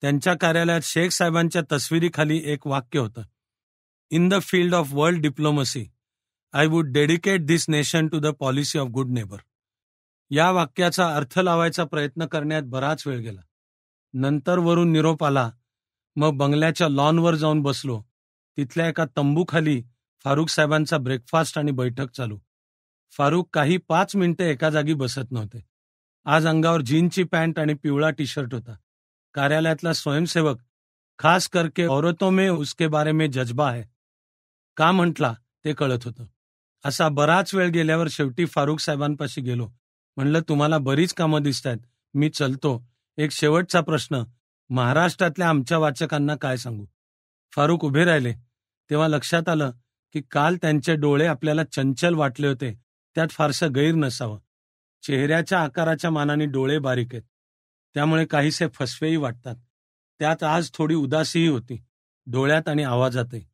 त्यांच्या कार्यालयात शेख साहेबांच्या तस्विरीखाली एक वाक्य होतं. In the field of world diplomacy I would dedicate this nation to the policy of good neighbour. या वाक्याचा अर्थ लावायचा प्रयत्न करण्यात बराच वेळ गेला. नंतर वरून निरोप आला. मग बंगल्याच्या लॉनवर जाऊन बसलो. तिथल्या एका तंबूखाली फारुक साहेबांचा ब्रेकफास्ट आणि बैठक चालू. फारुक काही 5 मिनिटं एका जागी बसत नव्हते. आज अंगावर जीनची पॅन्ट आणि पिवळा टी-शर्ट होता. कार्यालयातला स्वयंसेवक खास करके औरतों में उसके बारे में जज्बा है का म्हटला ते कळत होतं. असा बराच वेळ गेल्यावर शेवटी फारुक साहेबांपाशी गेलो. म्हणलं, तुम्हाला बरीच कामं दिसतायत, मी चलतो. एक शेवटचा प्रश्न, महाराष्ट्रातल्या आमच्या वाचकांना काय सांगू? फारुक उभे राहिले. तेव्हा लक्षात आलं की काल त्यांचे डोळे आपल्याला चंचल वाटले होते, त्यात फारसं गैर नसावं. चेहऱ्याच्या आकाराच्या मानाने डोळे बारीक आहेत, त्यामुळे काहीसे फसवेही वाटतात. त्यात आज थोडी उदासीही होती, डोळ्यात आणि आवाजातही.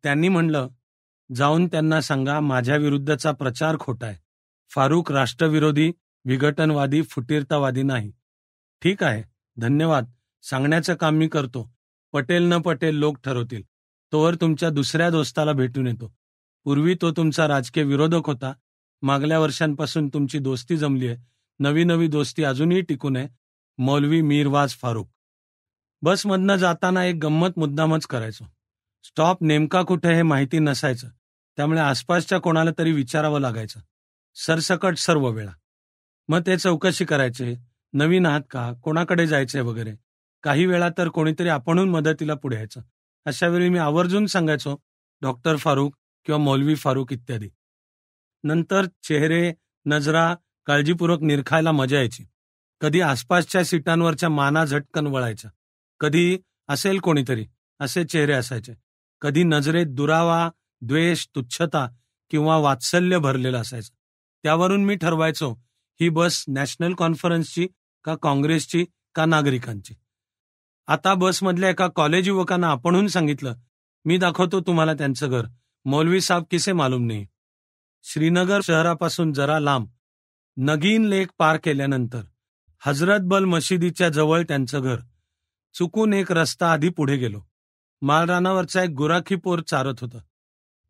त्यांनी म्हणलं, जाऊन त्यांना सांगा माझ्या विरुद्धचा प्रचार खोटा आहे. फारुक राष्ट्रविरोधी, विघटनवादी, फुटीरतावादी नाही. ठीक आहे, धन्यवाद. सांगण्याचं काम मी करतो. पटेल न पटेल लोक ठरवतील. तोवर तुमच्या दुसऱ्या दोस्ताला भेटून येतो. पूर्वी तो तुमचा राजकीय विरोधक होता. मागल्या वर्षांपासून तुमची दोस्ती जमली आहे. नवी नवी दोस्ती अजूनही टिकून आहे. मौलवी मीरवाज फारुक. बसमधनं जाताना एक गंमत मुद्दामच करायचो. स्टॉप नेमका कुठे हे माहिती नसायचं, त्यामुळे आसपासच्या कोणाला तरी विचारावं लागायचं. सरसकट सर्व वेळा. मग ते चौकशी करायचे, नवीन आहात का, कोणाकडे जायचंय वगैरे. काही वेळा तर कोणीतरी आपणहून मदतीला पुढे यायचं. अशा वेळी मी आवर्जून सांगायचो डॉक्टर फारुक किंवा मौलवी फारुक इत्यादी. नंतर चेहरे, नजरा काळजीपूर्वक निरखायला मजा यायची. कधी आसपासच्या सीटांवरच्या माना झटकन वळायच्या. कधी असेल कोणीतरी, असे चेहरे असायचे. कधी नजरेत दुरावा, द्वेष, तुच्छता किंवा वात्सल्य भरलेलं असायचं. त्यावरून मी ठरवायचो ही बस नॅशनल कॉन्फरन्सची का काँग्रेसची का नागरिकांची. आता बसमधल्या एका कॉलेज युवकांना आपणहून सांगितलं, मी दाखवतो तुम्हाला त्यांचं घर. मौलवी साहब किसे मालूम नाही. श्रीनगर शहरापासून जरा लांब नगीन लेक पार केल्यानंतर हजरतबल मशिदीच्या जवळ त्यांचं घर. चुकून एक रस्ता आधी पुढे गेलो. माळरानावरचा एक गुराखी पोर चारत होतं.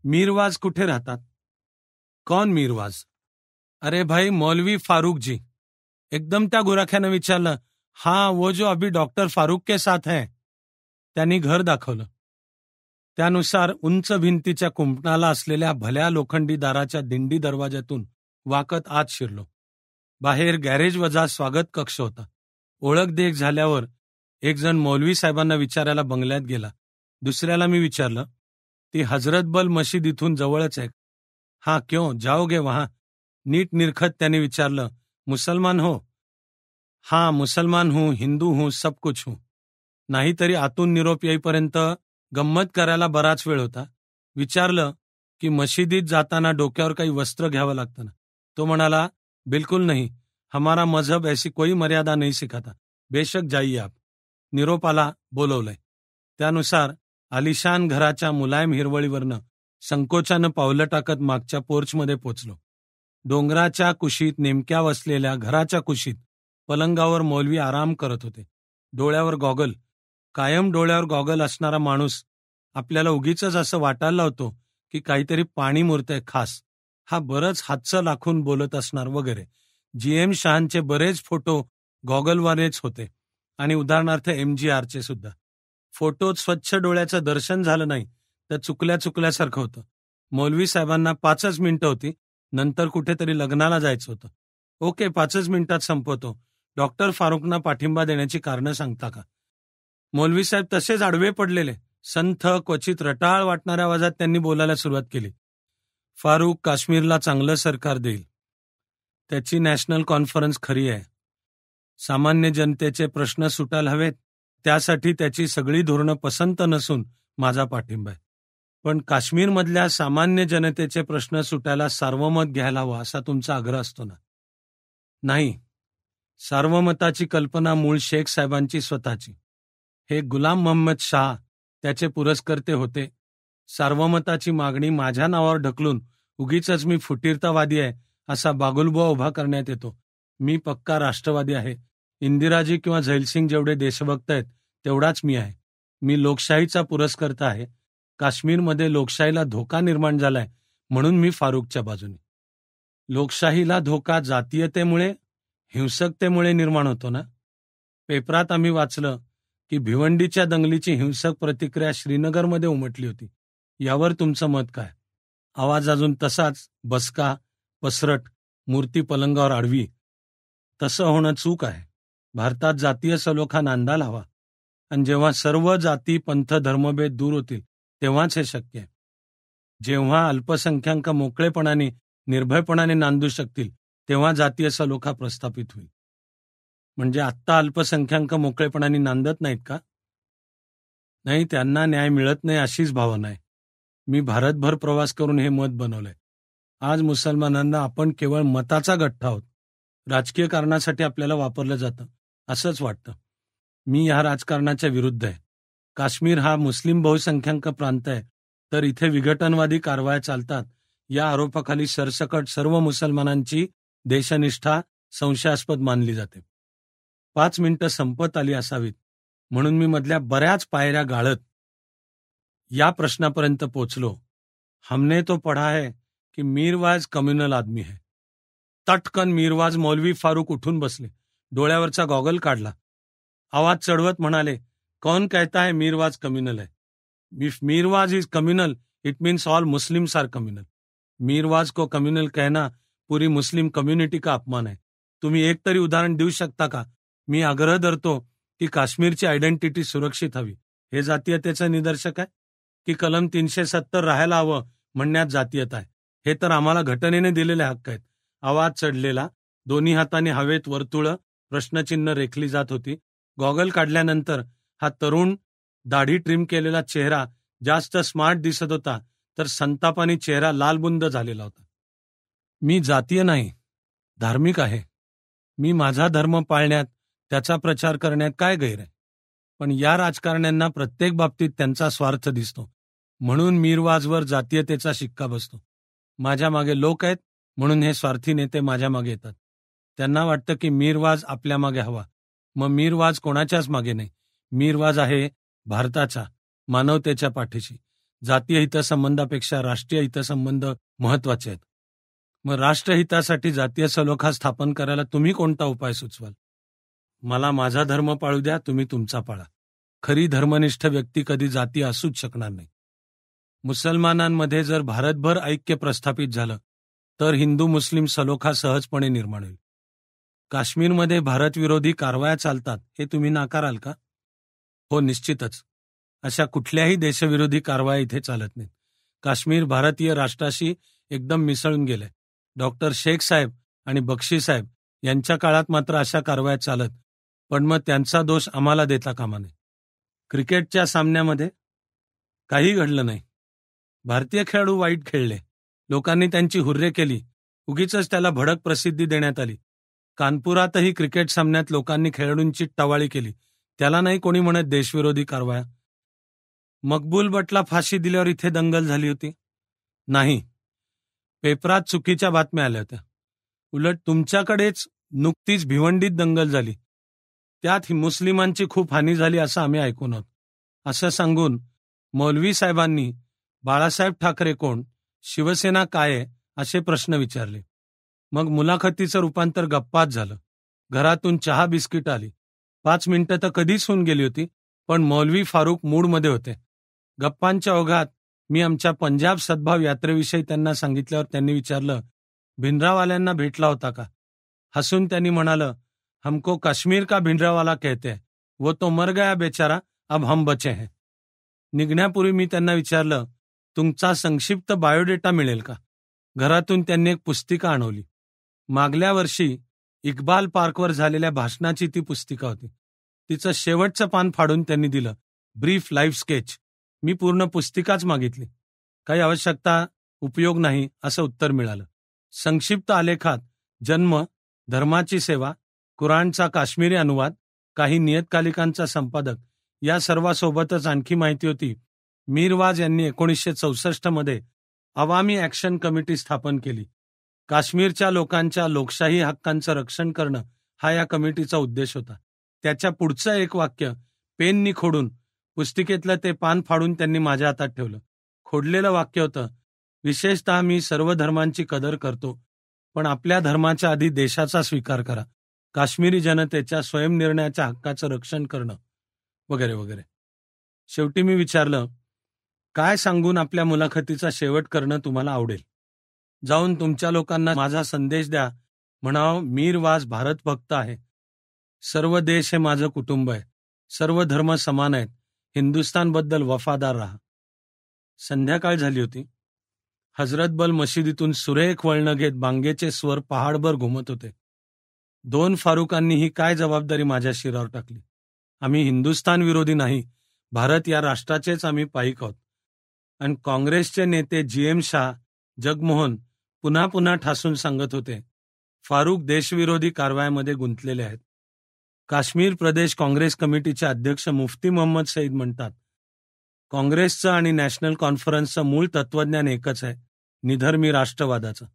मीरवाज कुठे राहतात? कौन मीरवाज? अरे भाई, मौलवी फारुक जी. एकदम त्या गुराख्यानं विचारलं. हाँ, वो जो अभी डॉक्टर फारुक के साथ है. त्यांनी घर दाखवलं. त्यानुसार उंच भिंतीच्या कुंपणाला असलेल्या भल्या लोखंडी दाराच्या दिंडी दरवाज्यातून वाकत आत शिरलो. बाहेर गॅरेज वजा स्वागत कक्ष होता. ओळख देख झाल्यावर एक जण मौलवी साहेबांना विचारायला बंगल्यात गेला. दुसऱ्याला मी विचारलं, ती हजरतबल मशीद इथून जवळच आहे? हा, क्यों जाओगे वहां? नीट निरखत त्याने विचारलं, मुसलमान हो? हा, मुसलमान हूं, हिंदू हूं, सब कुछ हूं. नाहीतरी आतून निरोप येईपर्यंत गंमत करायला बराच वेळ होता. विचारलं की मशिदीत जाताना डोक्यावर काही वस्त्र घ्यावं लागतं ना? तो म्हणाला, बिलकुल नहीं, हमारा मजहब ऐसी कोई मर्यादा नहीं सिखाता, बेशक जाइए आप. निरोपाला बोलवलंय. त्यानुसार आलिशान घराच्या मुलायम हिरवळीवरनं संकोचानं पावलं टाकत मागच्या पोर्चमध्ये पोचलो. डोंगराच्या कुशीत नेमक्या वसलेल्या घराच्या कुशीत पलंगावर मौलवी आराम करत होते. डोळ्यावर गॉगल. कायम डोळ्यावर गॉगल असणारा माणूस आपल्याला उगीच असं वाटायला लावतो की काहीतरी पाणी मुरतंय खास. हा बरंच हातचं लाखून बोलत असणार वगैरे. GM शहांचे बरेच फोटो गॉगलवालेच होते आणि उदाहरणार्थ MGRचे सुद्धा. फोटोत स्वच्छ डोळ्याचं दर्शन झालं नाही तर चुकल्यासारखं होतं. मौलवी साहेबांना 5च मिनिटं होती, नंतर कुठेतरी लग्नाला जायचं होतं. ओके, 5च मिनिटात संपवतो. डॉक्टर फारुकना पाठिंबा देण्याची कारणं सांगता का? मौलवी साहेब तसेच आडवे पडलेले. संथ, क्वचित रटाळ वाटणाऱ्या आवाजात त्यांनी बोलायला सुरुवात केली. फारुक काश्मीरला चांगलं सरकार देईल. त्याची नॅशनल कॉन्फरन्स खरी आहे. सामान्य जनतेचे प्रश्न सुटायला हवेत, त्यासाठी त्याची सगळी धोरणं पसंत नसून माझा पाठिंबा आहे. पण काश्मीरमधल्या सामान्य जनतेचे प्रश्न सुटायला सार्वमत घ्यायला हवं असा तुमचा आग्रह असतो ना? नाही, सार्वमताची कल्पना मूळ शेख साहेबांची स्वतःची. हे गुलाम मोहम्मद शाह त्याचे पुरस्कर्ते होते. सार्वमताची मागणी माझ्या नावावर ढकलून उगीचच मी फुटीरतावादी आहे असा बागुलबुवा उभा करण्यात येतो. मी पक्का राष्ट्रवादी आहे. इंदिराजी किंवा झैलसिंग जेवढे देशभक्त आहेत तेवढाच मी आहे. मी लोकशाहीचा पुरस्कर्ता आहे. काश्मीरमध्ये लोकशाहीला धोका निर्माण झालाय म्हणून मी फारुकच्या बाजूने. लोकशाहीला धोका जातीयतेमुळे, हिंसकतेमुळे निर्माण होतो ना? पेपरात आम्ही वाचलं की भिवंडीच्या दंगलीची हिंसक प्रतिक्रिया श्रीनगरमध्ये उमटली होती. यावर तुमचं मत काय? आवाज अजून तसाच बसका, पसरट, मूर्ती पलंगावर आडवी. तसं होणं चूक आहे. भारतात जातीय सलोखा नांदायला हवा आणि जेव्हा सर्व जाती, पंथ, धर्मभेद दूर होतील तेव्हाच हे शक्य आहे. जेव्हा अल्पसंख्याक मोकळेपणाने, निर्भयपणाने नांदू शकतील तेव्हा जातीय सलोखा प्रस्थापित होईल. म्हणजे आत्ता अल्पसंख्याक मोकळेपणाने नांदत नाहीत का? नाही, त्यांना न्याय मिळत नाही अशीच भावना आहे. मी भारतभर प्रवास करून हे मत बनवलंय. आज मुसलमानांना आपण केवळ मताचा गठ्ठा आहोत. राजकीय कारणासाठी आपल्याला वापरलं जातं असंच वाटतं. मी ह्या राजकारणाच्या विरुद्ध आहे. काश्मीर हा मुस्लिम बहुसंख्याक प्रांत आहे, तर इथे विघटनवादी कारवाया चालतात या आरोपाखाली सरसकट सर्व मुसलमानांची देशनिष्ठा संशयास्पद मानली जाते. 5 मिनिटं संपत आली असावीत म्हणून मी मधल्या बऱ्याच पायऱ्या गाळत या प्रश्नापर्यंत पोचलो. हमने तो पढ़ा है कि मीरवाज कम्युनल आदमी है. तटकन मीरवाज मौलवी फारूक उठून बसले. डोळ्यावरचा गॉगल काढला. आवाज चढवत म्हणाले, कौन कहता है मीरवाज कम्युनल है? If Mirwaiz is communal it means all Muslims are communal. Mirwaiz को कम्युनल कहना पूरी मुस्लिम कम्युनिटी का अपमान है. तुम्ही एक तरी उदाहरण देऊ शकता का? मी आग्रह धरतो की काश्मीरची आयडेंटिटी सुरक्षित हवी. हे जातीयतेचं निदर्शक आहे की कलम 370 राहायला हवं म्हणण्यात जातीयता आहे? हे तर आम्हाला घटनेने दिलेले हक्क आहेत. आवाज चढलेला, दोन्ही हाताने हवेत वर्तुळं, प्रश्नचिन्ह रेखली जात होती. गॉगल काढल्यानंतर हा तरुण, दाढी ट्रिम केलेला चेहरा जास्त स्मार्ट दिसत होता, तर संतापाने चेहरा लालबुंद झालेला होता. मी जातीय नाही, धार्मिक आहे. मी माझा धर्म पाळण्यात, त्याचा प्रचार करण्यात काय गैर आहे? पण या राजकारण्यांना प्रत्येक बाबतीत त्यांचा स्वार्थ दिसतो, म्हणून मीरवाजवर जातीयतेचा शिक्का बसतो. माझ्या मागे लोक आहेत म्हणून हे स्वार्थी नेते माझ्या मागे येतात. त्यांना वाटतं की मीरवाज आपल्या मागे हवा. मग मीरवाज कोणाच्याच मागे नाही. मीरवाज आहे भारताच्या, मानवतेच्या पाठीशी. जातीय हितसंबंधापेक्षा राष्ट्रीय हितसंबंध महत्वाचे आहेत. मग राष्ट्रहितासाठी जातीय सलोखा स्थापन करायला तुम्ही कोणता उपाय सुचवाल? मला माझा धर्म पाळू द्या, तुम्ही तुमचा पाळा. खरी धर्मनिष्ठ व्यक्ती कधी जाती असूच शकणार नाही. मुसलमानांमध्ये जर भारतभर ऐक्य प्रस्थापित झालं तर हिंदू मुस्लिम सलोखा सहजपणे निर्माण होईल. काश्मीरमध्ये भारतविरोधी कारवाया चालतात हे तुम्ही नाकाराल का? हो, निश्चितच. अशा कुठल्याही देशविरोधी कारवाया इथे चालत नाहीत. काश्मीर भारतीय राष्ट्राशी एकदम मिसळून गेलंय. डॉक्टर शेख साहेब आणि बक्षी साहेब यांच्या काळात मात्र अशा कारवाया चालत, पण मग त्यांचा दोष आम्हाला देता कामा नये. क्रिकेटच्या सामन्यामध्ये काही घडलं नाही. भारतीय खेळाडू वाईट खेळले, लोकांनी त्यांची हुर्रे केली, उगीच त्याला भडक प्रसिद्धी देण्यात आली. कानपुरातही क्रिकेट सामन्यात लोकांनी खेळाडूंची टवाळी केली, त्याला नाही कोणी म्हणत देशविरोधी कारवाया. मकबूल भटला फाशी दिल्यावर इथे दंगल झाली होती? नाही. पेपरात चुकीच्या बातम्या आल्या होत्या. उलट तुमच्याकडेच नुकतीच भिवंडीत दंगल झाली, त्यात मुस्लिमांची खूप हानी झाली असं आम्ही ऐकून आहोत. असं सांगून मौलवी साहेबांनी बाळासाहेब ठाकरे कोण, शिवसेना काय आहे असे प्रश्न विचारले. मग मुलाखतीचं रूपांतर गप्पात झालं. घरातून चहा बिस्किट आली. 5 मिनिटं तर कधीच होऊन गेली होती, पण मौलवी फारुक मूडमध्ये होते. गप्पांच्या ओघात मी आमच्या पंजाब सद्भाव यात्रेविषयी त्यांना सांगितल्यावर त्यांनी विचारलं, भिंडरावाल्यांना भेटला होता का? हसून त्यांनी म्हणालं, हमको कश्मीर का भिंडरावाला कहते हैं, वो तो मर गया बेचारा, अब हम बचे हैं. निघण्यापूर्वी मी त्यांना विचारलं, तुमचा संक्षिप्त बायोडेटा मिळेल का? घरातून त्यांनी एक पुस्तिका आणवली. मागल्या वर्षी इक्बाल पार्कवर झालेल्या भाषणाची ती पुस्तिका होती. तिचं शेवटचं पान फाडून त्यांनी दिलं, ब्रीफ लाईफ स्केच. मी पूर्ण पुस्तिकाच मागितली. काही आवश्यकता, उपयोग नाही असं उत्तर मिळालं. संक्षिप्त आलेखात जन्म, धर्माची सेवा, कुराणचा काश्मीरी अनुवाद, काही नियतकालिकांचा संपादक या सर्वांसोबतच आणखी माहिती होती. मीरवाज यांनी 1964 मध्ये अवामी ॲक्शन कमिटी स्थापन केली. काश्मीरच्या लोकांच्या लोकशाही हक्कांचं रक्षण करणं हा या कमिटीचा उद्देश होता. त्याच्या पुढचं एक वाक्य पेननी खोडून पुस्तिकेतलं ते पान फाडून त्यांनी माझ्या हातात ठेवलं. खोडलेलं वाक्य होतं, विशेषतः मी सर्व धर्मांची कदर करतो, पण आपल्या धर्माच्या आधी देशाचा स्वीकार करा, काश्मीरी जनतेच्या स्वयंनिर्णयाच्या हक्काचं रक्षण करणं, वगैरे वगैरे. शेवटी मी विचारलं, काय सांगून आपल्या मुलाखतीचा शेवट करणं तुम्हाला आवडेल? जाऊन तुमच्या लोकांना माझा संदेश द्या, म्हणावं मीरवाज भारत भक्त आहे, सर्व देश हे माझं कुटुंब आहे, सर्व धर्म समान आहेत, हिंदुस्थानबद्दल वफादार राहा. संध्याकाळ झाली होती. हजरतबल मशिदीतून सुरेख वळणं घेत बांगेचे स्वर पहाडभर घुमत होते. 2 फारुकांनी ही काय जबाबदारी माझ्या शिरावर टाकली? आम्ही हिंदुस्थान विरोधी नाही, भारत या राष्ट्राचेच आम्ही पाईक आहोत. आणि काँग्रेसचे नेते GM शाह, जगमोहन पुन्हा पुन्हा ठासून सांगत होते, फारुक देशविरोधी कारवायामध्ये गुंतलेले आहेत. काश्मीर प्रदेश काँग्रेस कमिटीचे अध्यक्ष मुफ्ती मोहम्मद सईद म्हणतात, काँग्रेसचं आणि नॅशनल कॉन्फरन्सचं मूळ तत्वज्ञान एकच आहे, निधर्मी राष्ट्रवादाचं.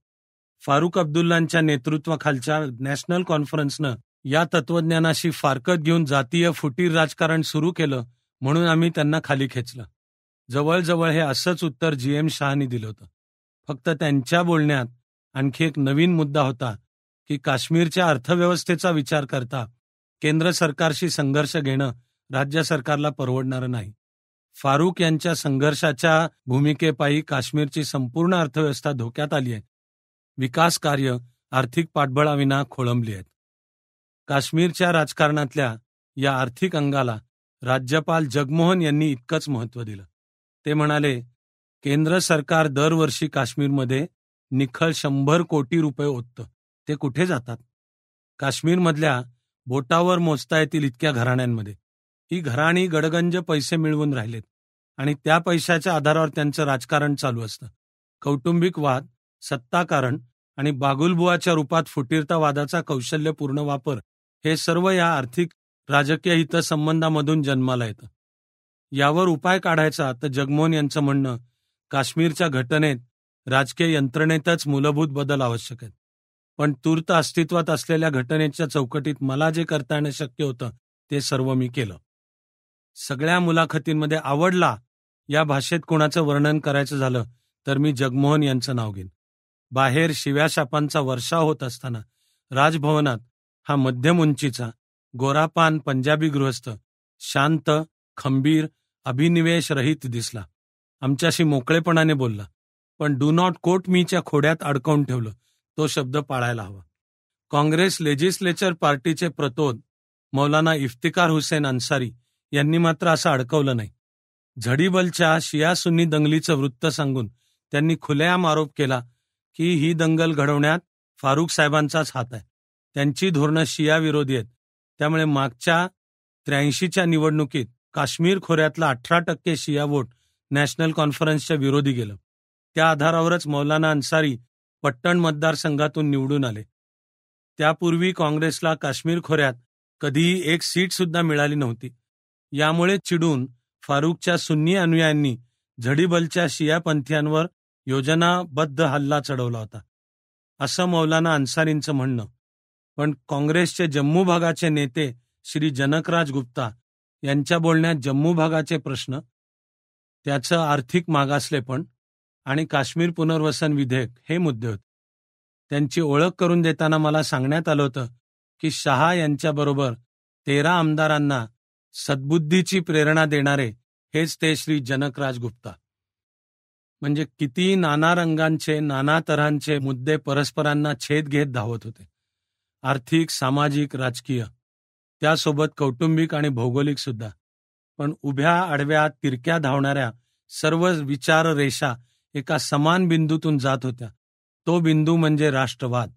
फारुक अब्दुल्लांच्या नेतृत्वाखालच्या नॅशनल कॉन्फरन्सनं या तत्वज्ञानाशी फारकत घेऊन जातीय फुटीर राजकारण सुरू केलं, म्हणून आम्ही त्यांना खाली खेचलं. जवळजवळ हे असंच उत्तर GM शहानी दिलं होतं. फक्त त्यांच्या बोलण्यात आणखी एक नवीन मुद्दा होता की काश्मीरच्या अर्थव्यवस्थेचा विचार करता केंद्र सरकारशी संघर्ष घेणं राज्य सरकारला परवडणारं नाही. फारुक यांच्या संघर्षाच्या भूमिकेपायी काश्मीरची संपूर्ण अर्थव्यवस्था धोक्यात आली आहे. विकास कार्य आर्थिक पाठबळाविना खोळंबली आहेत. काश्मीरच्या राजकारणातल्या या आर्थिक अंगाला राज्यपाल जगमोहन यांनी इतकंच महत्त्व दिलं. ते म्हणाले, केंद्र सरकार दरवर्षी काश्मीरमध्ये निखळ 100 कोटी रुपये ओततं. ते कुठे जातात? काश्मीरमधल्या बोटावर मोजता येतील इतक्या घराण्यांमध्ये. ही घराणी गडगंज पैसे मिळवून राहिलेत आणि त्या पैशाच्या आधारावर त्यांचं राजकारण चालू असतं. कौटुंबिक वाद, सत्ताकारण आणि बागुलबुवाच्या रूपात फुटीरतावादाचा कौशल्यपूर्ण वापर हे सर्व या आर्थिक राजकीय हितसंबंधामधून जन्माला येतं. यावर उपाय काढायचा तर जगमोहन यांचं म्हणणं, काश्मीरच्या घटनेत राजकीय यंत्रणेतच मूलभूत बदल आवश्यक आहेत. पण तूर्त अस्तित्वात असलेल्या घटनेच्या चौकटीत मला जे करता येणं शक्य होतं ते सर्व मी केलं. सगळ्या मुलाखतींमध्ये आवडला या भाषेत कोणाचं वर्णन करायचं झालं तर मी जगमोहन यांचं नाव घेईन. बाहेर शिव्याशापांचा वर्षाव होत असताना राजभवनात हा मध्यम उंचीचा गोरापान पंजाबी गृहस्थ शांत, खंबीर, अभिनिवेश रहित दिसला. आमच्याशी मोकळेपणाने बोलला, पण डू नॉट कोट मीच्या खोड्यात अडकवून ठेवलं. तो शब्द पाळायला हवा. काँग्रेस लेजिस्लेचर पार्टीचे प्रतोद मौलाना इफ्तिकार हुसेन अन्सारी यांनी मात्र असं अडकवलं नाही. झडीबलच्या शिया सुन्नी दंगलीचं वृत्त सांगून त्यांनी खुलेआम आरोप केला की ही दंगल घडवण्यात फारुख साहेबांचाच हात आहे. त्यांची धोरणं शिया विरोधी आहेत. त्यामुळे मागच्या 83च्या निवडणुकीत काश्मीर खोऱ्यातला 18% शिया वोट नॅशनल कॉन्फरन्सच्या विरोधी गेलं. त्या आधारावरच मौलाना अन्सारी पट्टण मतदारसंघातून निवडून आले. त्यापूर्वी काँग्रेसला काश्मीर खोऱ्यात कधीही एक सीट सुद्धा मिळाली नव्हती. यामुळे चिडून फारुखच्या सुन्नी अनुयायांनी झडीबलच्या शियापंथीयांवर योजनाबद्ध हल्ला चढवला होता, असं मौलाना अन्सारींचं म्हणणं. पण काँग्रेसचे जम्मू भागाचे नेते श्री जनकराज गुप्ता यांच्या बोलण्यात जम्मू भागाचे प्रश्न, त्याचं आर्थिक मागासलेपण आणि काश्मीर पुनर्वसन विधेयक हे मुद्दे होते. त्यांची ओळख करून देताना मला सांगण्यात आलं होतं की शहा यांच्याबरोबर 13 आमदारांना सद्बुद्धीची प्रेरणा देणारे हेच ते श्री जनकराज गुप्ता. म्हणजे किती नाना रंगांचे नाना तऱ्हांचे मुद्दे परस्परांना छेद घेत धावत होते. आर्थिक, सामाजिक, राजकीय, त्यासोबत कौटुंबिक आणि भौगोलिक सुद्धा. पण उभ्या आडव्या तिरक्या धावणाऱ्या सर्व विचार रेषा एका समान बिंदूतून जात होत्या. तो बिंदू म्हणजे राष्ट्रवाद.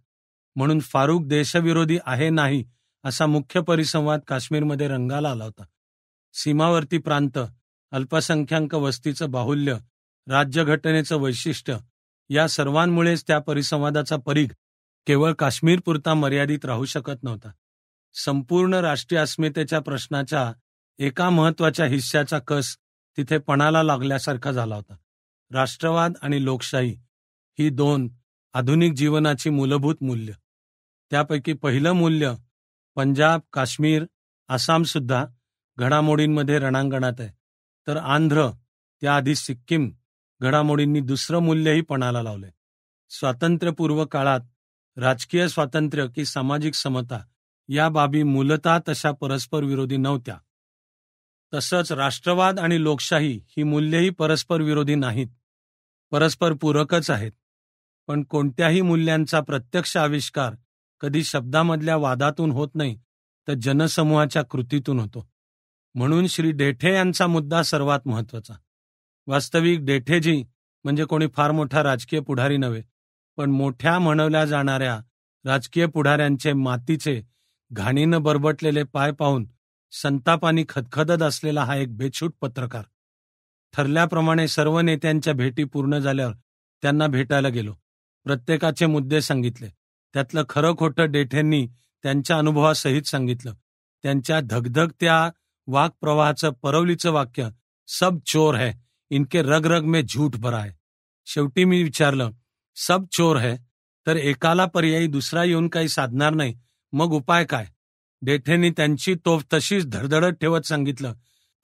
म्हणून फारुख देशविरोधी आहे नाही असा मुख्य परिसंवाद काश्मीरमध्ये रंगाला आला होता. सीमावर्ती प्रांत, अल्पसंख्याक वस्तीचं बाहुल्य, राज्यघटनेचं वैशिष्ट्य या सर्वांमुळेच त्या परिसंवादाचा परीघ केवळ काश्मीरपुरता मर्यादित राहू शकत नव्हता. संपूर्ण राष्ट्रीय अस्मितेच्या प्रश्नाच्या एका महत्वाच्या हिस्साचा कस तिथे पणाला लागल्यासारखा झाला होता. राष्ट्रवाद आणि लोकशाही ही दोन आधुनिक जीवनाची मूलभूत मूल्य. त्यापैकी पहिलं मूल्य पंजाब, काश्मीर, आसाम सुद्धा घडामोडींमध्ये रणांगणात आहे. तर आंध्र, त्याआधी सिक्कीम घडामोडींनी दुसरं मूल्यही पणाला लावले. स्वातंत्र्यपूर्व काळात राजकीय स्वातंत्र्य की सामाजिक समता या बाबी मूलतः तशा परस्पर विरोधी नव्हत्या. तसंच राष्ट्रवाद आणि लोकशाही ही मूल्यही परस्पर विरोधी नाहीत, परस्पर पूरकच आहेत. पण कोणत्याही मूल्यांचा प्रत्यक्ष आविष्कार कधी शब्दामधल्या वादातून होत नाही, तर जनसमूहाच्या कृतीतून होतो. म्हणून श्री डेठे यांचा मुद्दा सर्वात महत्वाचा. वास्तविक डेठेजी म्हणजे कोणी फार मोठा राजकीय पुढारी नव्हे, पण मोठ्या म्हणवल्या जाणाऱ्या राजकीय पुढाऱ्यांचे मातीचे घाणीनं बरबटलेले पाय पाहून संतापानी खदखदत असलेला हा एक बेछूट पत्रकार. ठरल्याप्रमाणे सर्व नेत्यांच्या भेटी पूर्ण झाल्यावर त्यांना भेटायला गेलो. प्रत्येकाचे मुद्दे सांगितले. त्यातलं खरं खोटं डेठेंनी त्यांच्या अनुभवासहित सांगितलं. त्यांच्या धगधगत्या वाक्प्रवाहाचं परवलीचं वाक्य, सब चोर है, इनके रग रग में झूठ भरा है. शेवटी मी विचारलं, सब चोर है तर एकाला पर्यायी दुसरा येऊन काही साधणार नाही, मग उपाय काय? डेठेंनी त्यांची तोफ तशीच धडधडत ठेवत सांगितलं,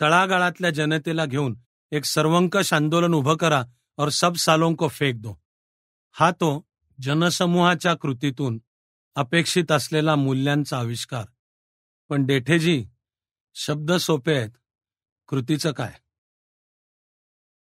तळागाळातल्या जनतेला घेऊन एक सर्वंकष आंदोलन उभं करा और सब सालों को फेक दो. हा तो जनसमूहाच्या कृतीतून अपेक्षित असलेला मूल्यांचा आविष्कार. पण डेठेजी, शब्द सोपे आहेत, कृतीचं काय?